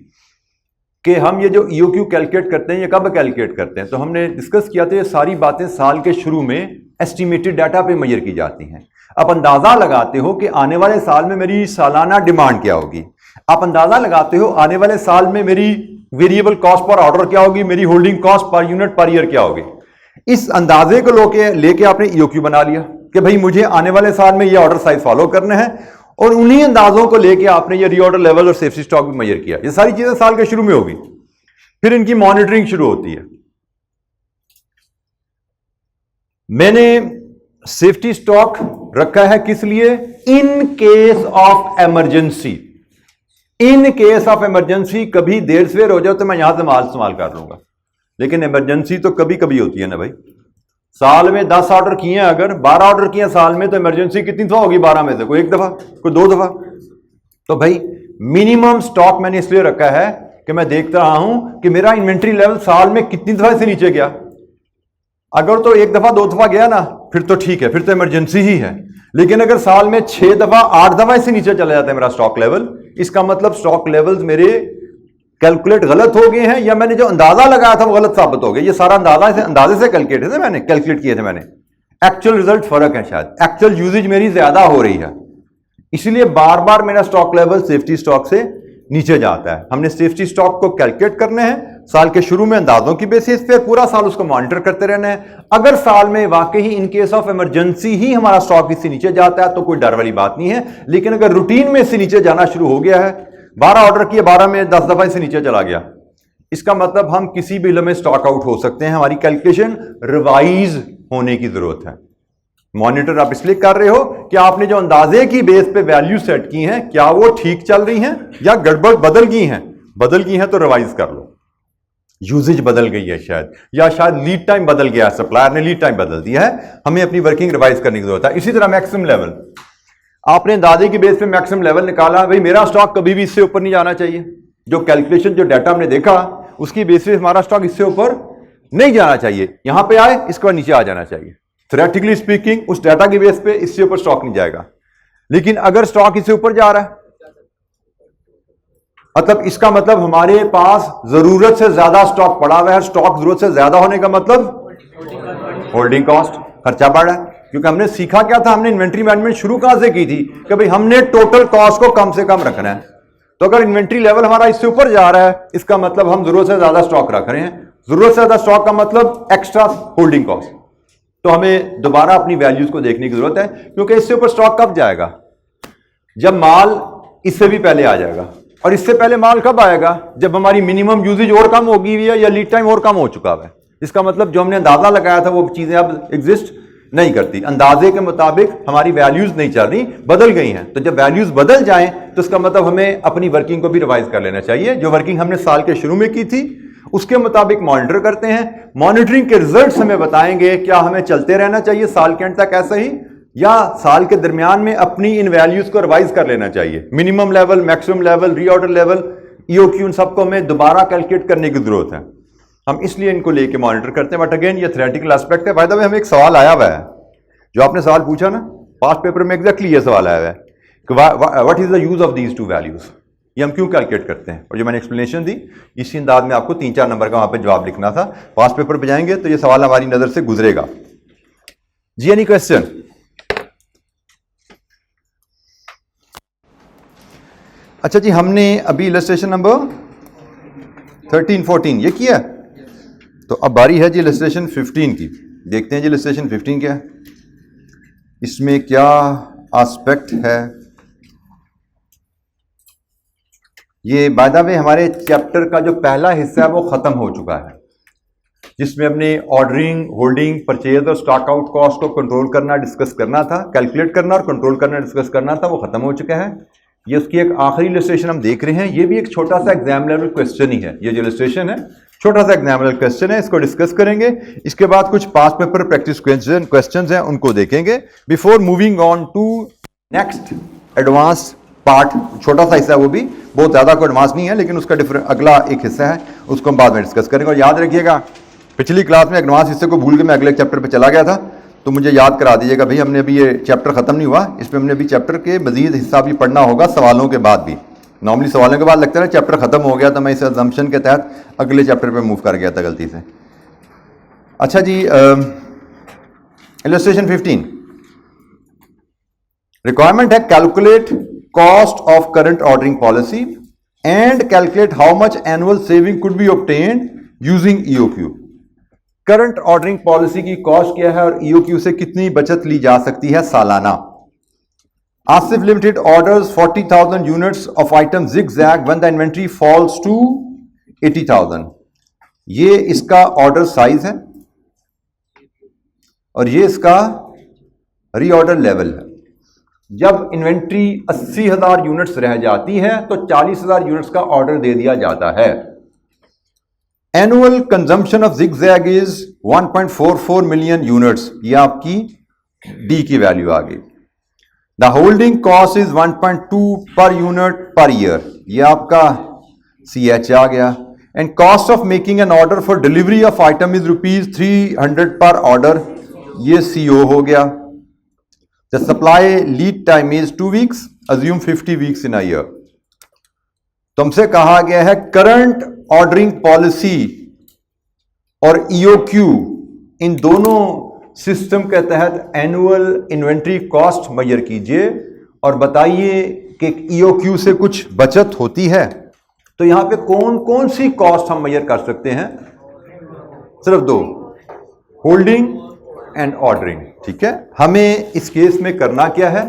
कि हम ये जो EOQ कैलकुलेट करते हैं ये कब कैलकुलेट करते हैं, तो हमने डिस्कस किया था ये सारी बातें साल के शुरू में एस्टिमेटेड डाटा पे मेजर की जाती हैं। आप अंदाजा लगाते हो कि आने वाले साल में मेरी सालाना डिमांड क्या होगी, आप अंदाजा लगाते हो आने वाले साल में मेरी वेरिएबल कॉस्ट पर ऑर्डर क्या होगी, मेरी holding cost per unit per year क्या होगी। इस अंदाजे को लेके आपने ईओक्यू बना लिया कि भाई मुझे आने वाले साल में ये ऑर्डर साइज फॉलो करने हैं, और उन्हीं अंदाजों को लेके आपने ये रीऑर्डर लेवल और सेफ्टी स्टॉक भी मेजर किया। ये सारी चीजें साल के शुरू में होगी, फिर इनकी मॉनिटरिंग शुरू होती है। मैंने सेफ्टी स्टॉक रखा है किस लिए? In case of emergency. In case of emergency, कभी देर सवेर हो जाए तो मैं यहां से माल इस्तेमाल कर लूंगा, लेकिन इमरजेंसी तो कभी कभी होती है ना भाई। साल में 10 ऑर्डर किए हैं, अगर 12 ऑर्डर किए साल में, तो इमरजेंसी कितनी दफा होगी? 12 में से कोई 1 दफा, कोई 2 दफा। तो भाई मिनिमम स्टॉक मैंने इसलिए रखा है कि मैं देखता रहा हूं कि मेरा इन्वेंट्री लेवल साल में कितनी दफा से नीचे गया। अगर तो 1 दफा 2 दफा गया ना, फिर तो ठीक है, फिर तो इमरजेंसी ही है। लेकिन अगर साल में 6 दफा 8 दफा से नीचे चला जाता है मेरा स्टॉक लेवल, इसका मतलब स्टॉक लेवल्स मेरे कैलकुलेट गलत हो गए हैं, या मैंने जो अंदाजा लगाया था वो गलत साबित हो गया। ये सारा अंदाजे से कैलकुलेट किए थे मैंने। एक्चुअल रिजल्ट फर्क है, शायद एक्चुअल यूजेज मेरी ज्यादा हो रही है, इसलिए बार बार मेरा स्टॉक लेवल सेफ्टी स्टॉक से नीचे जाता है। हमने सेफ्टी स्टॉक को कैलकुलेट करने हैं साल के शुरू में अंदाजों की बेसिस पे, पूरा साल उसको मॉनिटर करते रहना है। अगर साल में वाकई इन केस ऑफ इमरजेंसी ही हमारा स्टॉक इससे नीचे जाता है तो कोई डर वाली बात नहीं है। लेकिन अगर रूटीन में इससे नीचे जाना शुरू हो गया है, 12 ऑर्डर किए, 12 में 10 दफा इससे नीचे चला गया, इसका मतलब हम किसी भी में स्टॉक आउट हो सकते हैं। हमारी कैलकुलेशन रिवाइज होने की जरूरत है। मॉनिटर आप इसलिए कर रहे हो कि आपने जो अंदाजे की बेस पे वैल्यू सेट की हैं, क्या वो ठीक चल रही हैं या गड़बड़ बदल गई हैं तो रिवाइज कर लो। यूजेज बदल गई है शायद, या शायद लीड टाइम बदल गया है, सप्लायर ने लीड टाइम बदल दिया है, हमें अपनी वर्किंग रिवाइज करने की जरूरत है। इसी तरह मैक्सिमम लेवल, आपने अंदाजे की बेस पे मैक्सिमम लेवल निकाला, भाई मेरा स्टॉक कभी भी इससे ऊपर नहीं जाना चाहिए। जो कैलकुलेशन, जो डाटा हमने देखा, उसकी बेस पे हमारा स्टॉक इससे ऊपर नहीं जाना चाहिए। यहां पे आए, इसके बाद नीचे आ जाना चाहिए। थ्योरेटिकली स्पीकिंग उस डाटा की बेस पे इससे ऊपर स्टॉक नहीं जाएगा। लेकिन अगर स्टॉक इससे ऊपर जा रहा है, मतलब इसका मतलब हमारे पास जरूरत से ज्यादा स्टॉक पड़ा हुआ है। स्टॉक जरूरत से ज्यादा होने का मतलब होल्डिंग कॉस्ट, खर्चा बढ़ रहा है। क्योंकि हमने सीखा क्या था, हमने इन्वेंट्री मैनेजमेंट शुरू कहां से की थी कि भाई हमने टोटल कॉस्ट को कम से कम रखना है। तो अगर इन्वेंट्री लेवल हमारा इससे ऊपर जा रहा है, इसका मतलब हम जरूरत से ज्यादा स्टॉक रख रहे हैं। जरूरत से ज्यादा स्टॉक का मतलब एक्स्ट्रा होल्डिंग कॉस्ट। तो हमें दोबारा अपनी वैल्यूज को देखने की जरूरत है, क्योंकि इससे ऊपर स्टॉक कब जाएगा? जब माल इससे भी पहले आ जाएगा। और इससे पहले माल कब आएगा? जब हमारी मिनिमम यूजेज और कम होगी या लीड टाइम और कम हो चुका है। इसका मतलब जो हमने अंदाजा लगाया था वो चीजें अब एग्जिस्ट नहीं करती, अंदाजे के मुताबिक हमारी वैल्यूज नहीं चल रही, बदल गई हैं। तो जब वैल्यूज बदल जाएं तो इसका मतलब हमें अपनी वर्किंग को भी रिवाइज कर लेना चाहिए। जो वर्किंग हमने साल के शुरू में की थी उसके मुताबिक मॉनिटर करते हैं। मॉनिटरिंग के रिजल्ट्स हमें बताएंगे क्या हमें चलते रहना चाहिए साल के एंड तक ऐसा ही, या साल के दरमियान में अपनी इन वैल्यूज को रिवाइज कर लेना चाहिए। Minimum level, maximum level, reorder level, EOQ, इन सबको हमें दोबारा कैलकुलेट करने की जरूरत है। हम इसलिए इनको लेके मॉनिटर करते हैं। बट अगेन ये थ्योरेटिकल एस्पेक्ट है। बाय द वे हमें एक सवाल आया हुआ है, जो आपने सवाल पूछा ना, पास्ट पेपर में एग्जैक्टली ये सवाल आया हुआ है कि what is the use of these two values, ये हम क्यों कैलकुलेट करते हैं। और जो मैंने एक्सप्लेनेशन दी, इसी अंदाज में आपको 3-4 नंबर का वहां पे जवाब लिखना था। पास्ट पेपर पे जाएंगे तो ये सवाल हमारी नजर से गुजरेगा। जी एनी क्वेश्चन? अच्छा जी, हमने अभी इलस्ट्रेशन नंबर 13-14 ये किया, तो अब बारी है जी इलस्ट्रेशन 15 की। देखते हैं जी इलस्ट्रेशन 15 क्या है, इसमें क्या एस्पेक्ट है। ये बाय द वे हमारे चैप्टर का जो पहला हिस्सा है वो खत्म हो चुका है, जिसमें हमने ऑर्डरिंग, होल्डिंग, परचेज और स्टॉक आउट कॉस्ट को कंट्रोल करना, डिस्कस करना था, कैलकुलेट करना और कंट्रोल करना, डिस्कस करना था, वो खत्म हो चुका है। ये उसकी एक आखिरी इलस्ट्रेशन हम देख रहे हैं। ये भी एक छोटा सा एग्जाम लेवल क्वेश्चन ही है। ये जो इलस्ट्रेशन है छोटा सा एग्जाम लेवल क्वेश्चन है, इसको डिस्कस करेंगे। इसके बाद कुछ पास्ट पेपर प्रैक्टिस क्वेश्चंस हैं, उनको देखेंगे before moving on to next advance part. छोटा सा हिस्सा है वो भी, बहुत ज्यादा कोई एडवांस नहीं है, लेकिन उसका अगला एक हिस्सा है, उसको हम बाद में डिस्कस करेंगे। और याद रखिएगा, पिछली क्लास में एडवांस हिस्से को भूल के मैं अगले चैप्टर पे चला गया था, तो मुझे याद करा दीजिएगा भाई, हमने अभी ये चैप्टर खत्म नहीं हुआ, इसमें हमने अभी चैप्टर के मजीद हिस्सा भी पढ़ना होगा सवालों के बाद भी। नॉर्मली सवालों के बाद लगता है ना चैप्टर खत्म हो गया, तो मैं इस अजम्पशन के तहत अगले चैप्टर पे मूव कर गया था गलती से। अच्छा जी, इलस्ट्रेशन 15 रिक्वायरमेंट है, calculate cost of current ordering policy and calculate how much annual saving could be obtained using EOQ. Current ordering policy की कॉस्ट क्या है और ईओक्यू से कितनी बचत ली जा सकती है सालाना। Asif limited orders 40,000 units of item zigzag when the inventory falls to 80,000। ये इसका ऑर्डर साइज है और ये इसका रीऑर्डर लेवल है। जब इन्वेंट्री 80,000 यूनिट्स रह जाती है तो 40,000 यूनिट्स का ऑर्डर दे दिया जाता है। Annual consumption of zigzag is 1.44 million units, ये आपकी डी की वैल्यू आ गई। The holding cost is 1.2 per unit per year, ये आपका CH आ गया। And cost of making an order for delivery of item is ₹300 पर ऑर्डर, ये CO हो गया। The supply lead time is 2 weeks, assume 50 weeks in a year. तुमसे कहा गया है करंट ऑर्डरिंग पॉलिसी और EOQ इन दोनों सिस्टम के तहत एनुअल इन्वेंट्री कॉस्ट मेजर कीजिए और बताइए कि EOQ से कुछ बचत होती है। तो यहां पे कौन कौन सी कॉस्ट हम मेजर कर सकते हैं? सिर्फ 2, होल्डिंग एंड ऑर्डरिंग। ठीक है, हमें इस केस में करना क्या है?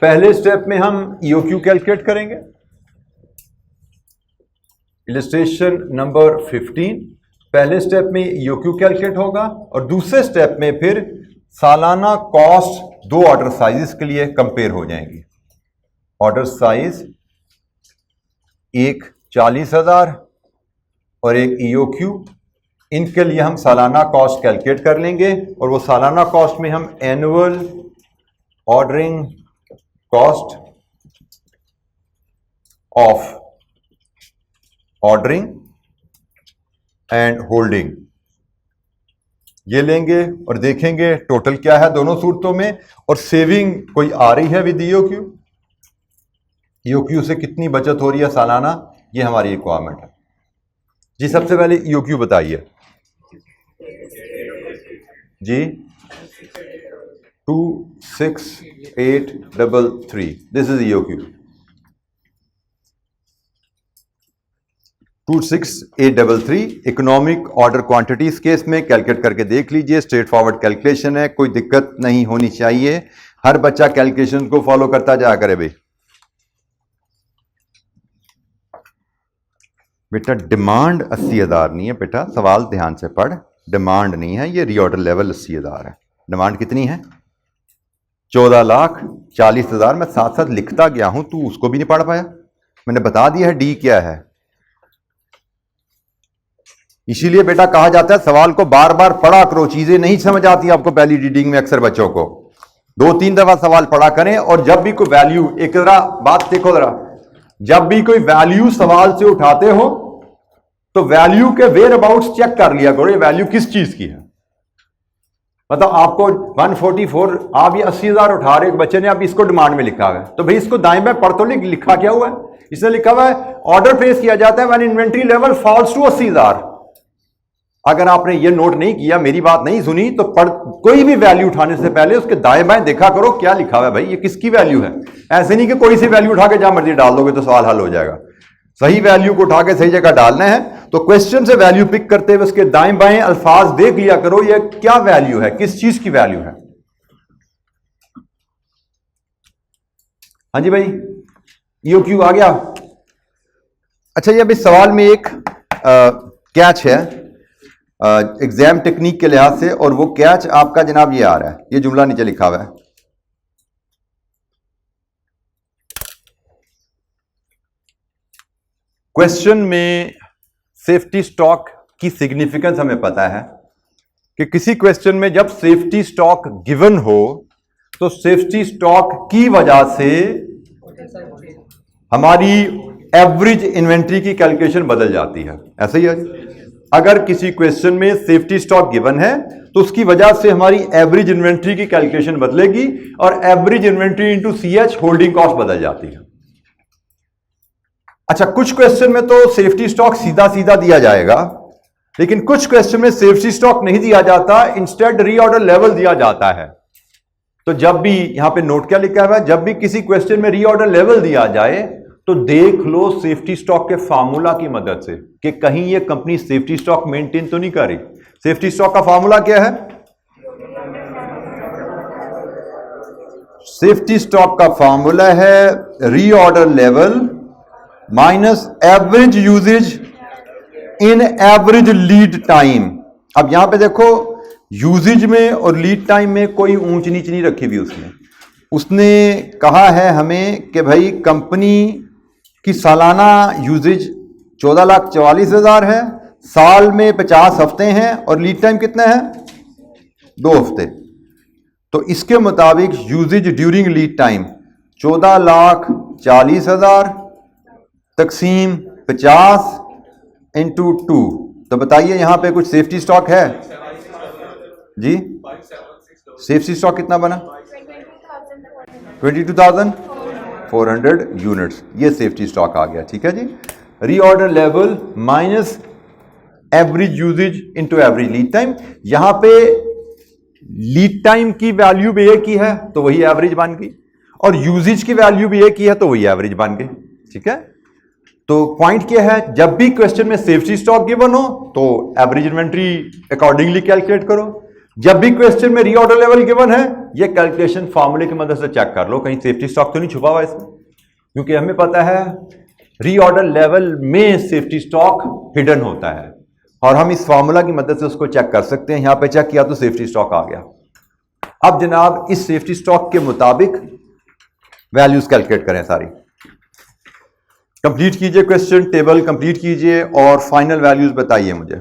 पहले स्टेप में हम EOQ कैलकुलेट करेंगे, इलस्ट्रेशन नंबर 15। पहले स्टेप में EOQ कैलकुलेट होगा और दूसरे स्टेप में फिर सालाना कॉस्ट 2 ऑर्डर साइजेस के लिए कंपेयर हो जाएंगी। ऑर्डर साइज एक 40,000 और एक EOQ, इनके लिए हम सालाना कॉस्ट कैलकुलेट कर लेंगे और वो सालाना कॉस्ट में हम annual ordering cost of ordering and holding ये लेंगे और देखेंगे टोटल क्या है दोनों सूरतों में, और सेविंग कोई आ रही है विद EOQ, EOQ से कितनी बचत हो रही है सालाना, ये हमारी रिक्वायरमेंट है। जी सबसे पहले EOQ बताइए जी। 26833, this is EOQ। 26833 economic order quantities case में कैलकुलेट करके देख लीजिए। स्ट्रेट फॉरवर्ड कैलकुलेशन है, कोई दिक्कत नहीं होनी चाहिए। हर बच्चा कैलकुलेशन को फॉलो करता जाया करे भाई। बेटा डिमांड 80,000 नहीं है बेटा, सवाल ध्यान से पढ़। डिमांड नहीं है, ये रीऑर्डर लेवल 80,000 है। डिमांड कितनी है? 14,40,000। मैं साथ साथ लिखता गया हूं, तू उसको भी नहीं पढ़ पाया। मैंने बता दिया है डी क्या है। इसीलिए बेटा कहा जाता है सवाल को बार बार पढ़ा करो, चीजें नहीं समझ आती आपको पहली रीडिंग में। अक्सर बच्चों को 2-3 दफा सवाल पढ़ा करें, और जब भी कोई वैल्यू, एक जरा बात देखो जरा, जब भी कोई वैल्यू सवाल से उठाते हो तो वैल्यू के वेयर अबाउट्स चेक कर लिया करो, ये वैल्यू किस चीज की है। मतलब आपको 144, आप ये 80,000 उठा रहे, एक बच्चे ने आप इसको डिमांड में लिखा हुआ है, तो भाई इसको दाएं बाएं पढ़ तो लिखा क्या हुआ है? इसने लिखा हुआ है ऑर्डर प्लेस किया जाता है when inventory level falls to 80,000। अगर आपने ये नोट नहीं किया, मेरी बात नहीं सुनी, तो कोई भी वैल्यू उठाने से पहले उसके दाएं बाएं देखा करो क्या लिखा हुआ है भाई, ये किसकी वैल्यू है। ऐसे नहीं कि कोई सी वैल्यू उठा के जहां मर्जी डाल दोगे तो सवाल हल हो जाएगा। सही वैल्यू को उठा के सही जगह डालना है। तो क्वेश्चन से वैल्यू पिक करते हुए उसके दाएं बाएं अल्फाज देख लिया करो, ये क्या वैल्यू है, किस चीज की वैल्यू है। हाँ जी भाई, EOQ आ गया। अच्छा, ये अभी सवाल में एक कैच है एग्जाम टेक्निक के लिहाज से, और वो कैच आपका जनाब ये आ रहा है, ये जुमला नीचे लिखा हुआ है। क्वेश्चन में सेफ्टी स्टॉक की सिग्निफिकेंस हमें पता है कि किसी क्वेश्चन में जब सेफ्टी स्टॉक गिवन हो तो सेफ्टी स्टॉक की वजह से हमारी एवरेज इन्वेंट्री की कैलकुलेशन बदल जाती है। ऐसे ही है, अगर किसी क्वेश्चन में सेफ्टी स्टॉक गिवन है तो उसकी वजह से हमारी एवरेज इन्वेंट्री की कैलकुलेशन बदलेगी, और average inventory into CH holding cost बदल जाती है। अच्छा, कुछ क्वेश्चन में तो सेफ्टी स्टॉक सीधा सीधा दिया जाएगा, लेकिन कुछ क्वेश्चन में सेफ्टी स्टॉक नहीं दिया जाता, इंस्टेड रीऑर्डर लेवल दिया जाता है। तो जब भी यहां पे नोट क्या लिखा हुआ है, जब भी किसी क्वेश्चन में रीऑर्डर लेवल दिया जाए तो देख लो सेफ्टी स्टॉक के फार्मूला की मदद से कि कहीं ये कंपनी सेफ्टी स्टॉक मेंटेन तो नहीं कर रही। सेफ्टी स्टॉक का फार्मूला क्या है? सेफ्टी स्टॉक का फार्मूला है reorder level minus average usage in average lead time. अब यहां पे देखो यूजेज में और लीड टाइम में कोई ऊंच नीच नहीं रखी हुई उसने कहा है हमें कि भाई कंपनी की सालाना यूजेज 14,44,000 है, साल में 50 हफ्ते हैं और लीड टाइम कितना है? 2 हफ्ते। तो इसके मुताबिक यूजेज ड्यूरिंग लीड टाइम 14,40,000 तकसीम 50 इंटू 2। तो बताइए यहां पे कुछ सेफ्टी स्टॉक है जी? सेफ्टी स्टॉक कितना बना? 22,400 यूनिट्स। ये सेफ्टी स्टॉक आ गया। ठीक है जी। Reorder level minus average usage into average lead time. यहां पे लीड टाइम की वैल्यू भी एक ही है तो वही एवरेज बन गई, और यूजेज की वैल्यू भी एक ही है तो वही एवरेज बन गई। ठीक है। तो पॉइंट क्या है, जब भी क्वेश्चन में सेफ्टी स्टॉक गिवन हो तो एवरेज इन्वेंट्री अकॉर्डिंगली कैलकुलेट करो। जब भी क्वेश्चन में रीऑर्डर लेवल गिवन है, ये कैलकुलेशन फार्मूले की मदद से चेक कर लो कहीं सेफ्टी स्टॉक तो नहीं छुपा हुआ इसमें, क्योंकि हमें पता है रीऑर्डर लेवल में सेफ्टी स्टॉक हिडन होता है और हम इस फार्मूला की मदद से उसको चेक कर सकते हैं। यहां पे चेक किया तो सेफ्टी स्टॉक आ गया। अब जनाब इस सेफ्टी स्टॉक के मुताबिक वैल्यूज कैलकुलेट करें सारी। कंप्लीट कीजिए क्वेश्चन टेबल कंप्लीट कीजिए और फाइनल वैल्यूज बताइए मुझे।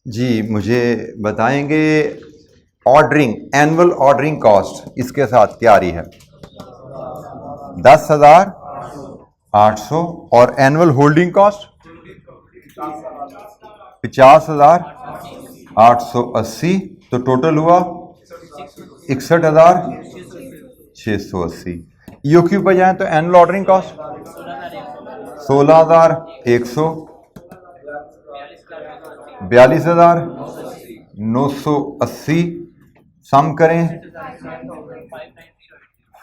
जी मुझे बताएंगे ऑर्डरिंग एनुअल ऑर्डरिंग कॉस्ट इसके साथ क्या आ रही है? 10,800 और एनुअल होल्डिंग कॉस्ट 50,880। तो टोटल हुआ 61,680। ईओक्यू पर जाए तो एनुअल ऑर्डरिंग कॉस्ट 16,100, 42,980। सम करें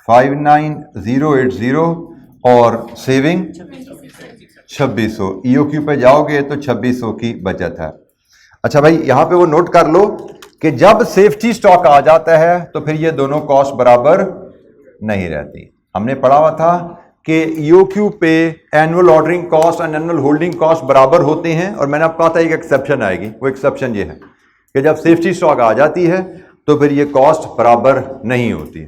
59080 और सेविंग 2600। ईओक्यू पे जाओगे तो 2600 की बचत है। अच्छा भाई, यहां पे वो नोट कर लो कि जब सेफ्टी स्टॉक आ जाता है तो फिर ये दोनों कॉस्ट बराबर नहीं रहती। हमने पढ़ा हुआ था कि ईओक्यू पे एनुअल ऑर्डरिंग कॉस्ट और एनुअल होल्डिंग कॉस्ट बराबर होते हैं, और मैंने आपको कहा था एक एक्सेप्शन आएगी। वो एक्सेप्शन ये है कि जब सेफ्टी स्टॉक आ जाती है तो फिर ये कॉस्ट बराबर नहीं होती।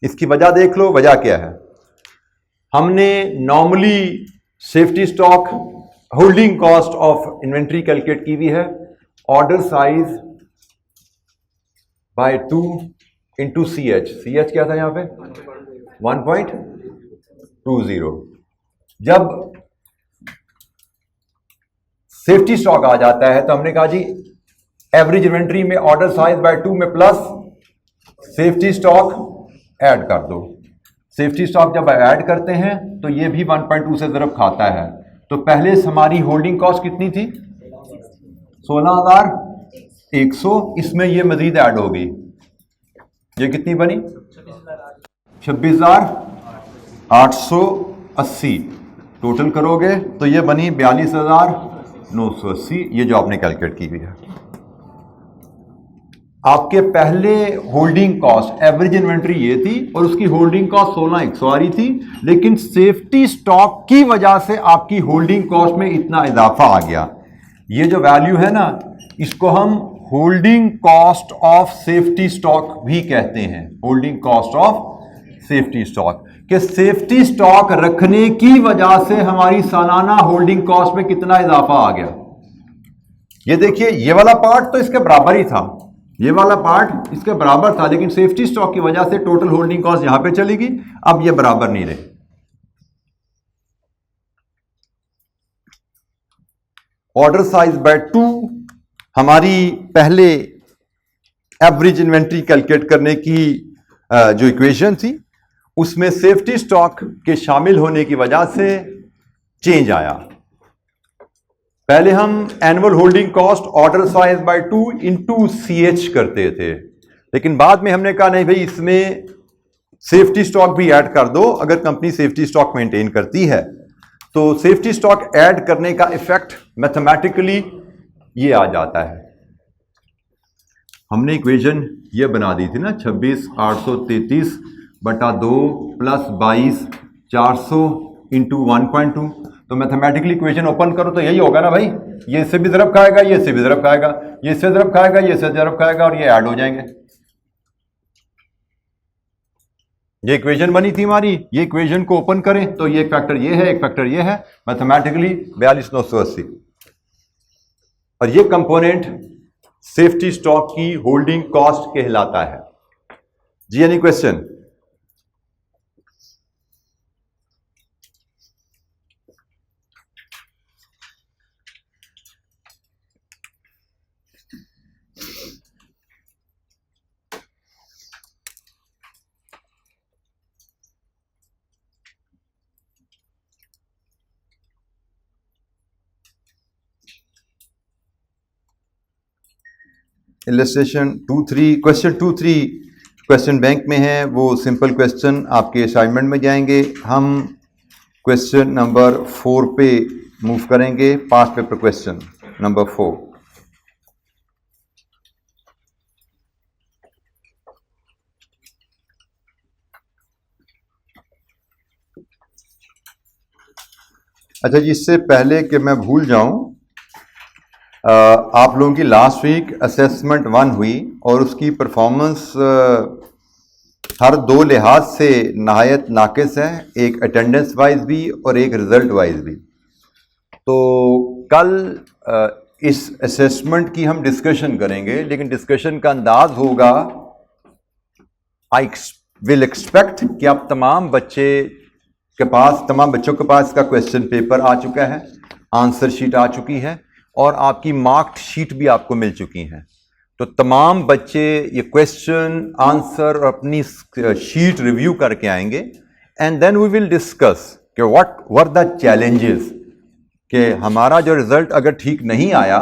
इसकी वजह देख लो, वजह क्या है। हमने normally safety stock holding cost of inventory calculate की हुई है order size by 2 into C H. C H क्या था यहां पे 1.20। जब सेफ्टी स्टॉक आ जाता है तो हमने कहा जी एवरेज इन्वेंट्री में ऑर्डर साइज बाय 2 में प्लस सेफ्टी स्टॉक ऐड कर दो। सेफ्टी स्टॉक जब ऐड करते हैं तो ये भी 1.2 से ज़रब खाता है। तो पहले हमारी होल्डिंग कॉस्ट कितनी थी 16,100, इसमें ये मजीद ऐड होगी। ये कितनी बनी 26,880। टोटल करोगे तो ये बनी 42,980। ये जो आपने कैलकुलेट की हुई है। आपके पहले होल्डिंग कॉस्ट एवरेज इन्वेंट्री ये थी और उसकी होल्डिंग कॉस्ट 16,100 आ रही थी, लेकिन सेफ्टी स्टॉक की वजह से आपकी होल्डिंग कॉस्ट में इतना इजाफा आ गया। ये जो वैल्यू है ना, इसको हम holding cost of safety stock भी कहते हैं। Holding cost of safety stock कि सेफ्टी स्टॉक रखने की वजह से हमारी सालाना होल्डिंग कॉस्ट में कितना इजाफा आ गया। ये देखिए, ये वाला पार्ट तो इसके बराबर ही था, ये वाला पार्ट इसके बराबर था, लेकिन सेफ्टी स्टॉक की वजह से टोटल होल्डिंग कॉस्ट यहां पे चली गई। अब ये बराबर नहीं रहे। ऑर्डर साइज बाय 2 हमारी पहले एवरेज इन्वेंट्री कैलकुलेट करने की जो इक्वेशन थी उसमें सेफ्टी स्टॉक के शामिल होने की वजह से चेंज आया। पहले हम annual holding cost order size by 2 into CH करते थे, लेकिन बाद में हमने कहा नहीं भाई, इसमें सेफ्टी स्टॉक भी ऐड कर दो। अगर कंपनी सेफ्टी स्टॉक मेंटेन करती है तो सेफ्टी स्टॉक ऐड करने का इफेक्ट मैथमेटिकली ये आ जाता है। हमने इक्वेशन ये बना दी थी ना, 26,833 बटा 2 प्लस 22,400 इंटू 1.2। तो मैथमेटिकली इक्वेशन ओपन करो तो यही होगा ना भाई, ये इससे भी ज़रब खाएगा, ये इससे भी ज़रब खाएगा, ये इससे ज़रब खाएगा, ये इससे ज़रब खाएगा, और ये ऐड हो जाएंगे। ये इक्वेशन बनी थी हमारी। ये इक्वेशन को ओपन करें तो ये एक फैक्टर ये है, एक फैक्टर ये है, मैथमेटिकली 42,980। और ये कंपोनेंट सेफ्टी स्टॉक की होल्डिंग कॉस्ट कहलाता है। जी any question? Illustration 2-3 question 2-3 question bank में है, वो सिंपल क्वेश्चन आपके असाइनमेंट में जाएंगे। हम क्वेश्चन नंबर 4 पे मूव करेंगे। Past paper question number 4। अच्छा जी, इससे पहले कि मैं भूल जाऊं, आप लोगों की लास्ट वीक असेसमेंट 1 हुई और उसकी परफॉर्मेंस हर 2 लिहाज से नहायत नाकिस है, एक अटेंडेंस वाइज भी और एक रिज़ल्ट वाइज भी। तो कल इस असेसमेंट की हम डिस्कशन करेंगे, लेकिन डिस्कशन का अंदाज होगा, आई विल एक्सपेक्ट कि आप तमाम बच्चों के पास इसका क्वेश्चन पेपर आ चुका है, आंसर शीट आ चुकी है और आपकी मार्क्ड शीट भी आपको मिल चुकी हैं। तो तमाम बच्चे ये क्वेश्चन आंसर और अपनी शीट रिव्यू करके आएंगे and then we will discuss कि व्हाट वर द चैलेंजेस, कि हमारा जो रिजल्ट अगर ठीक नहीं आया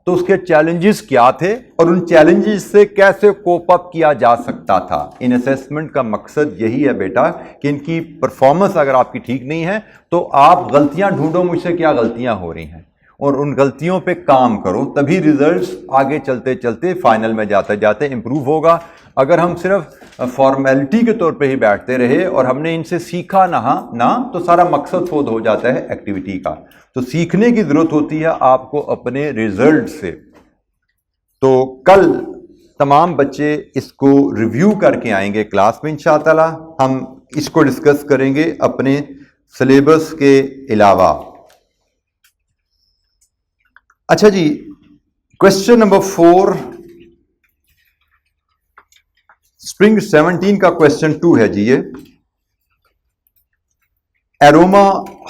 तो उसके चैलेंजेस क्या थे और उन चैलेंजेस से कैसे कोप अप किया जा सकता था। इन असेसमेंट का मकसद यही है बेटा कि इनकी परफॉर्मेंस अगर आपकी ठीक नहीं है तो आप गलतियां ढूंढो मुझसे क्या गलतियां हो रही हैं और उन गलतियों पे काम करो, तभी रिजल्ट्स आगे चलते चलते फाइनल में जाते जाते इंप्रूव होगा। अगर हम सिर्फ फॉर्मेलिटी के तौर पे ही बैठते रहे और हमने इनसे सीखा ना तो सारा मकसद फोद हो जाता है एक्टिविटी का। तो सीखने की जरूरत होती है आपको अपने रिजल्ट से। तो कल तमाम बच्चे इसको रिव्यू करके आएंगे क्लास में इंशाअल्लाह। हम इसको डिस्कस करेंगे अपने सिलेबस के अलावा। अच्छा जी, क्वेश्चन नंबर 4 स्प्रिंग 17 का क्वेश्चन 2 है जी। ये एरोमा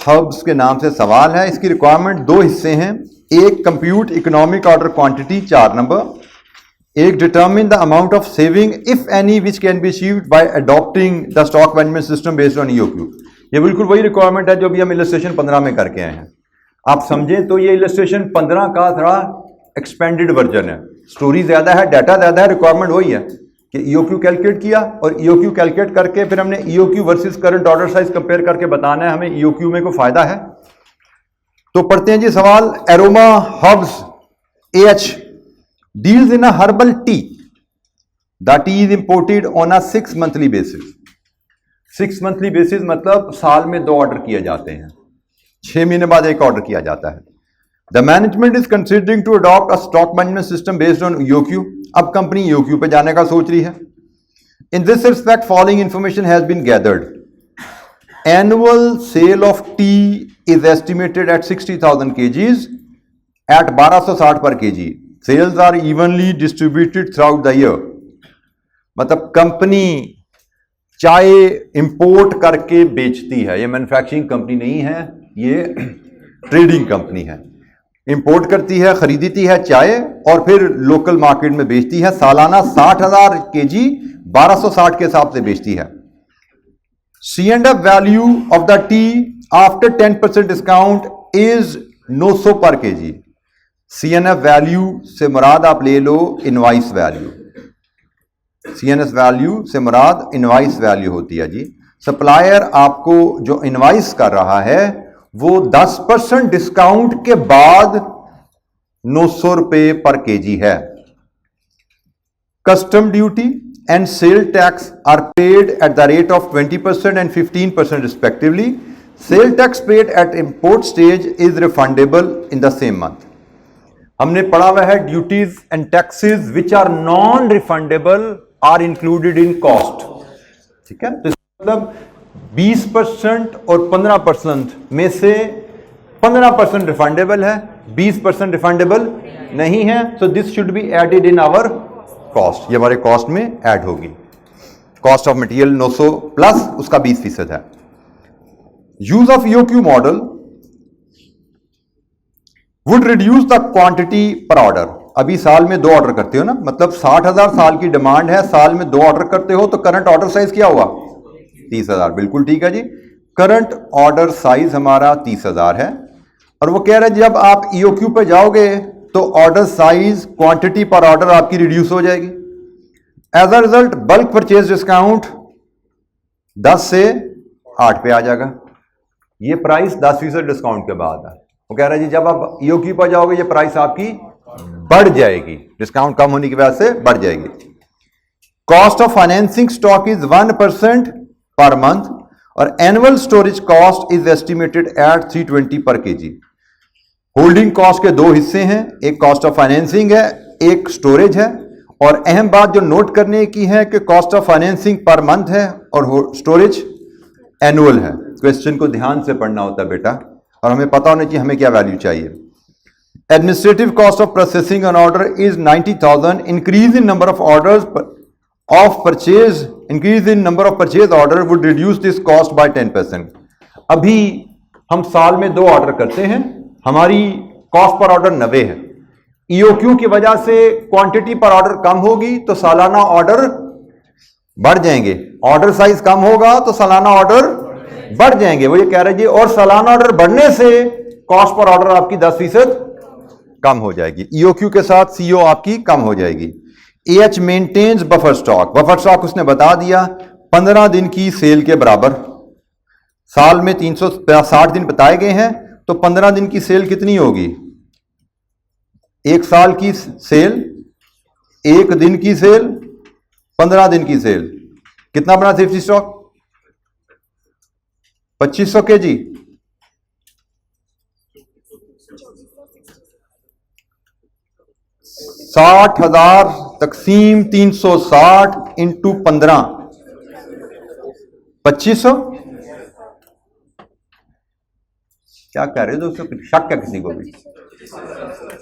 हब्स के नाम से सवाल है। इसकी रिक्वायरमेंट 2 हिस्से हैं। एक compute economic order quantity 4 number. एक determine the amount of saving if any which can be achieved by adopting the stock management system based on EOQ. ये बिल्कुल वही रिक्वायरमेंट है जो अभी हम इलस्ट्रेशन 15 में करके आए हैं। आप समझें तो ये इलस्ट्रेशन 15 का थोड़ा एक्सपेंडेड वर्जन है। स्टोरी ज्यादा है, डाटा ज्यादा है, रिक्वायरमेंट वही है कि ईओक्यू कैलकुलेट किया और ईओक्यू कैलकुलेट करके फिर हमने EOQ versus current order size compare करके बताना है हमें ईओक्यू में कोई फायदा है। तो पढ़ते हैं जी सवाल। Aroma hubs AH deals in a herbal tea the tea is imported on a 6 monthly basis. 6 monthly basis मतलब साल में 2 ऑर्डर किए जाते हैं, 6 महीने बाद एक ऑर्डर किया जाता है। The management is considering to adopt a stock management system based on EOQ. अब कंपनी ईओक्यू पे जाने का सोच रही है। In this respect following information has been gathered. Annual sale of tea is estimated at 60,000 kgs at 1260 per kg। Sales are evenly distributed throughout the year. मतलब कंपनी चाय इंपोर्ट करके बेचती है, ये मैन्युफैक्चरिंग कंपनी नहीं है, ये ट्रेडिंग कंपनी है। इंपोर्ट करती है, खरीदती है चाय और फिर लोकल मार्केट में बेचती है। सालाना 60,000 kg 1260 के हिसाब से बेचती है। C&F value of the T after 10% discount is 900 पर kg। C&F वैल्यू से मुराद आप ले लो इनवाइस वैल्यू। C&F वैल्यू से मुराद इनवाइस वैल्यू होती है जी। सप्लायर आपको जो इनवाइस कर रहा है वो 10% डिस्काउंट के बाद 900 रुपए पर केजी है। Custom duty and sale tax are paid at the rate of 20% and 15% respectively. Sale tax paid at import stage is refundable in the same month. हमने पढ़ा हुआ है duties and taxes which are non refundable are included in cost. ठीक है, तो मतलब 20% और 15% में से 15% रिफंडेबल है, 20% रिफंडेबल नहीं है। So this should be added in our cost. ये हमारे कॉस्ट में ऐड होगी। कॉस्ट ऑफ मटेरियल 900 प्लस उसका 20% है। Use of EOQ model would reduce the quantity per order. अभी साल में 2 ऑर्डर करते हो ना, मतलब 60,000 साल की डिमांड है, साल में 2 ऑर्डर करते हो तो करंट ऑर्डर साइज क्या हुआ? 30,000। बिल्कुल ठीक है जी। करंट ऑर्डर साइज हमारा 30,000 है और वो कह रहे हैं जब आप ईओक्यू पे जाओगे तो order size quantity per order आपकी रिड्यूस हो जाएगी। As a result bulk purchase discount 10 से 8 पे आ जाएगा। ये प्राइस 10% डिस्काउंट के बाद है। वो कह रहे हैं जी जब आप ईओक्यू पर जाओगे ये प्राइस आपकी बढ़ जाएगी, डिस्काउंट कम होने की वजह से बढ़ जाएगी। Cost of financing stock is 1% per month और annual storage cost is estimated at 320 per kg। Holding cost के 2 हिस्से हैं, एक कॉस्ट ऑफ फाइनेंसिंग है, एक स्टोरेज है। और अहम बात जो नोट करने की है कि cost of financing per month है और स्टोरेज एनुअल है। क्वेश्चन को ध्यान से पढ़ना होता है बेटा और हमें पता होना चाहिए हमें क्या वैल्यू चाहिए। Administrative cost of processing an order is 90,000। Increase in number of orders of purchase, increase in number of purchase order would reduce this cost by 10%। अभी हम साल में 2 ऑर्डर करते हैं, हमारी कॉस्ट पर ऑर्डर 90 है। ईओक्यू की वजह से क्वांटिटी पर ऑर्डर कम होगी तो सालाना ऑर्डर बढ़ जाएंगे। ऑर्डर साइज कम होगा तो सालाना ऑर्डर बढ़ जाएंगे। वो ये कह रहे जी और सालाना ऑर्डर बढ़ने से कॉस्ट पर ऑर्डर आपकी 10% कम हो जाएगी, ईओक्यू के साथ सीओ आपकी कम हो जाएगी। AH maintains buffer stock, buffer stock उसने बता दिया 15 दिन की सेल के बराबर। साल में 360 दिन बताए गए हैं, तो 15 दिन की सेल कितनी होगी? एक साल की सेल, एक दिन की सेल, 15 दिन की सेल, कितना बना सेफ्टी स्टॉक? 2500 केजी। साठ हजार तकसीम 360 इंटू 15, 2500। क्या कह रहे हो दोस्तों, शक है किसी को भी?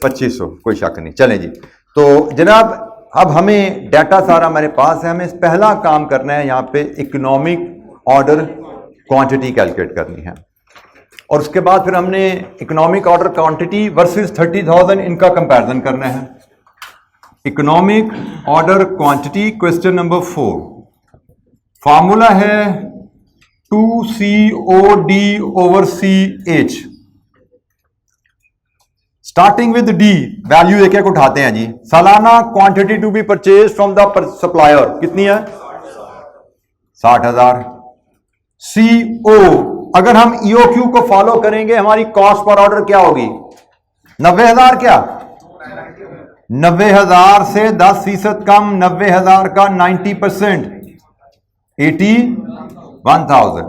2500, कोई शक नहीं। चलें जी, तो जनाब अब हमें डाटा सारा हमारे पास है, हमें पहला काम करना है, यहां पे इकोनॉमिक ऑर्डर क्वांटिटी कैलकुलेट करनी है, और उसके बाद फिर हमने इकोनॉमिक ऑर्डर क्वांटिटी वर्सेस 30,000 इनका कंपैरिजन करना है। Economic order quantity question number 4, formula है 2COD/CH। Starting with D, value एक एक उठाते हैं जी। सालाना quantity to be purchase from the supplier कितनी है? 60,000। CO, अगर हम EOQ को फॉलो करेंगे हमारी कॉस्ट पर ऑर्डर क्या होगी? 90,000। क्या 90,000 से 10% कम? 90,000 का 90% 81,000।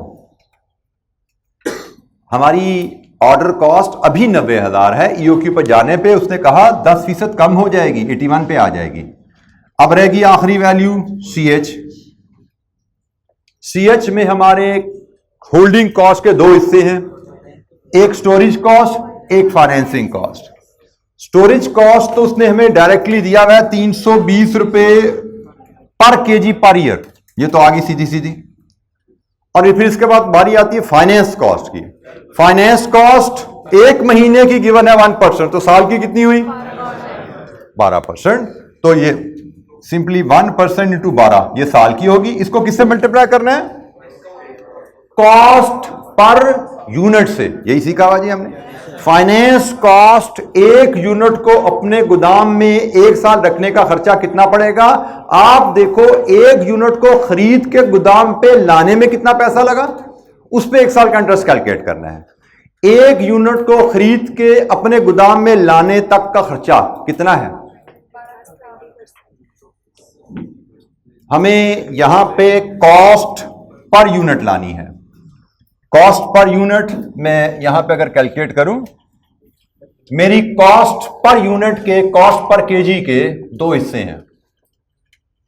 हमारी ऑर्डर कॉस्ट अभी 90,000 है, EOQ पर जाने पे उसने कहा 10% कम हो जाएगी, 81 पे आ जाएगी। अब रहेगी आखिरी वैल्यू CH। CH में हमारे होल्डिंग कॉस्ट के दो हिस्से हैं, एक स्टोरेज कॉस्ट, एक फाइनेंसिंग कॉस्ट। स्टोरेज कॉस्ट तो उसने हमें डायरेक्टली दिया हुआ है 320 रुपए पर केजी पर ईयर, ये तो आ गई सीधी सीधी। और फिर इसके बाद बारी आती है फाइनेंस कॉस्ट की। फाइनेंस कॉस्ट एक महीने की गिवन है 1%, तो साल की कितनी हुई? 12%। तो ये सिंपली 1% इंटू 12 ये साल की होगी। इसको किससे मल्टीप्लाई करना है? कॉस्ट पर यूनिट से, यही सीखा हुआ जी हमने। फाइनेंस कॉस्ट एक यूनिट को अपने गोदाम में एक साल रखने का खर्चा कितना पड़ेगा? आप देखो, एक यूनिट को खरीद के गोदाम पे लाने में कितना पैसा लगा, उस पे एक साल का इंटरेस्ट कैलकुलेट करना है। एक यूनिट को खरीद के अपने गोदाम में लाने तक का खर्चा कितना है? हमें यहां पे कॉस्ट पर यूनिट लानी है। कॉस्ट पर यूनिट मैं यहां पे अगर कैलकुलेट करूं, मेरी कॉस्ट पर यूनिट के, कॉस्ट पर केजी के दो हिस्से हैं,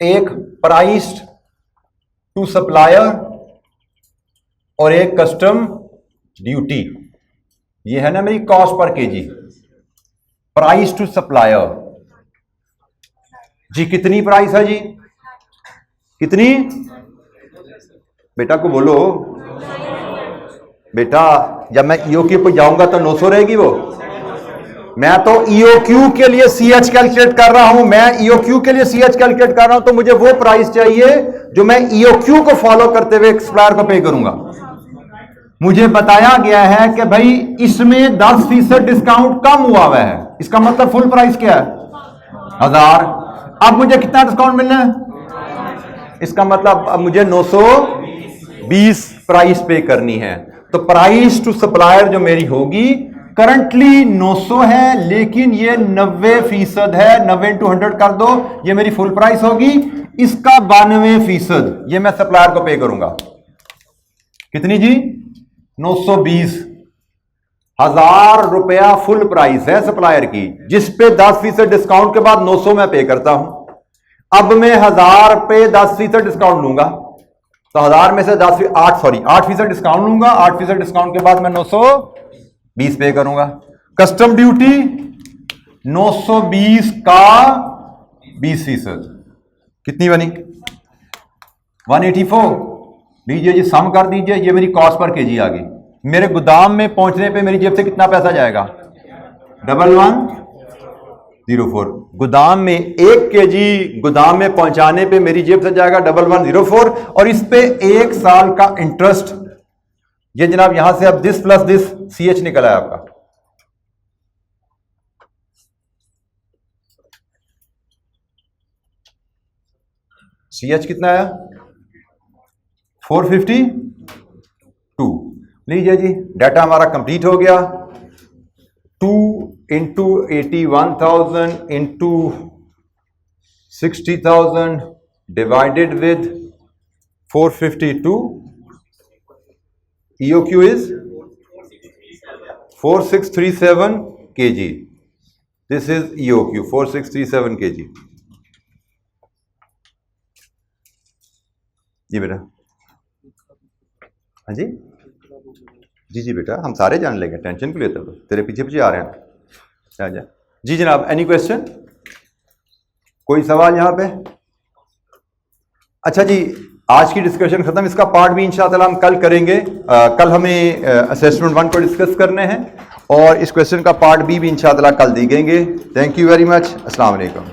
एक प्राइस टू सप्लायर और एक कस्टम ड्यूटी। ये है ना मेरी cost per KG. Price to supplier जी, कितनी प्राइस है जी? कितनी? बेटा को बोलो बेटा, जब मैं EOQ पे जाऊंगा तो 900 रहेगी वो। मैं तो EOQ के लिए CH कैलकुलेट कर रहा हूं, मैं EOQ के लिए CH कैलकुलेट कर रहा हूं, तो मुझे वो प्राइस चाहिए जो मैं EOQ को फॉलो करते हुए सप्लायर को पे करूंगा। मुझे बताया गया है कि भाई इसमें 10% डिस्काउंट कम हुआ हुआ है, इसका मतलब फुल प्राइस क्या है? 1000। अब मुझे कितना डिस्काउंट मिलना है? इसका मतलब अब मुझे 920 प्राइस पे करनी है। तो प्राइस टू सप्लायर जो मेरी होगी करंटली 900 है, लेकिन ये 90% है। 90 इंटू 100 कर दो, ये मेरी फुल प्राइस होगी। इसका 92% ये मैं सप्लायर को पे करूंगा। कितनी जी? 920। 1000 रुपया फुल प्राइस है सप्लायर की, जिस पे 10% डिस्काउंट के बाद 900 मैं पे करता हूं। अब मैं 1000 पे 10% डिस्काउंट लूंगा, तो 1000 में से 8% डिस्काउंट लूंगा। 8% डिस्काउंट के बाद मैं 920 पे करूंगा। कस्टम ड्यूटी 920 का 20%, कितनी बनी? 184। लीजिए जी, सम कर दीजिए, ये मेरी कॉस्ट पर केजी आ गई। मेरे गोदाम में पहुंचने पे मेरी जेब से कितना पैसा जाएगा? 1104। गोदाम में 1 केजी गोदाम में पहुंचाने पे मेरी जेब से जाएगा 1104, और इस पे 1 साल का इंटरेस्ट। ये जनाब यहां से अब दिस प्लस दिस CH निकला है आपका। CH कितना आया 452। लीजिए जी, डाटा हमारा कंप्लीट हो गया। 2 into 81,000 into 60,000 divided with 452, EOQ is 4637 kg. This is EOQ 4637 kg. जी बेटा, हाँ जी जी जी बेटा, हम सारे जान लेंगे, टेंशन क्यों लेते हो, तेरे पीछे पीछे आ रहे हैं। जा जी जनाब, एनी क्वेश्चन, कोई सवाल यहाँ पे? अच्छा जी, आज की डिस्कशन खत्म। इसका पार्ट भी इंशाअल्लाह हम कल करेंगे। कल हमें असेसमेंट 1 को डिस्कस करने हैं और इस क्वेश्चन का पार्ट बी भी इंशाअल्लाह कल देंगे। Thank you very much. अस्सलाम वालेकुम।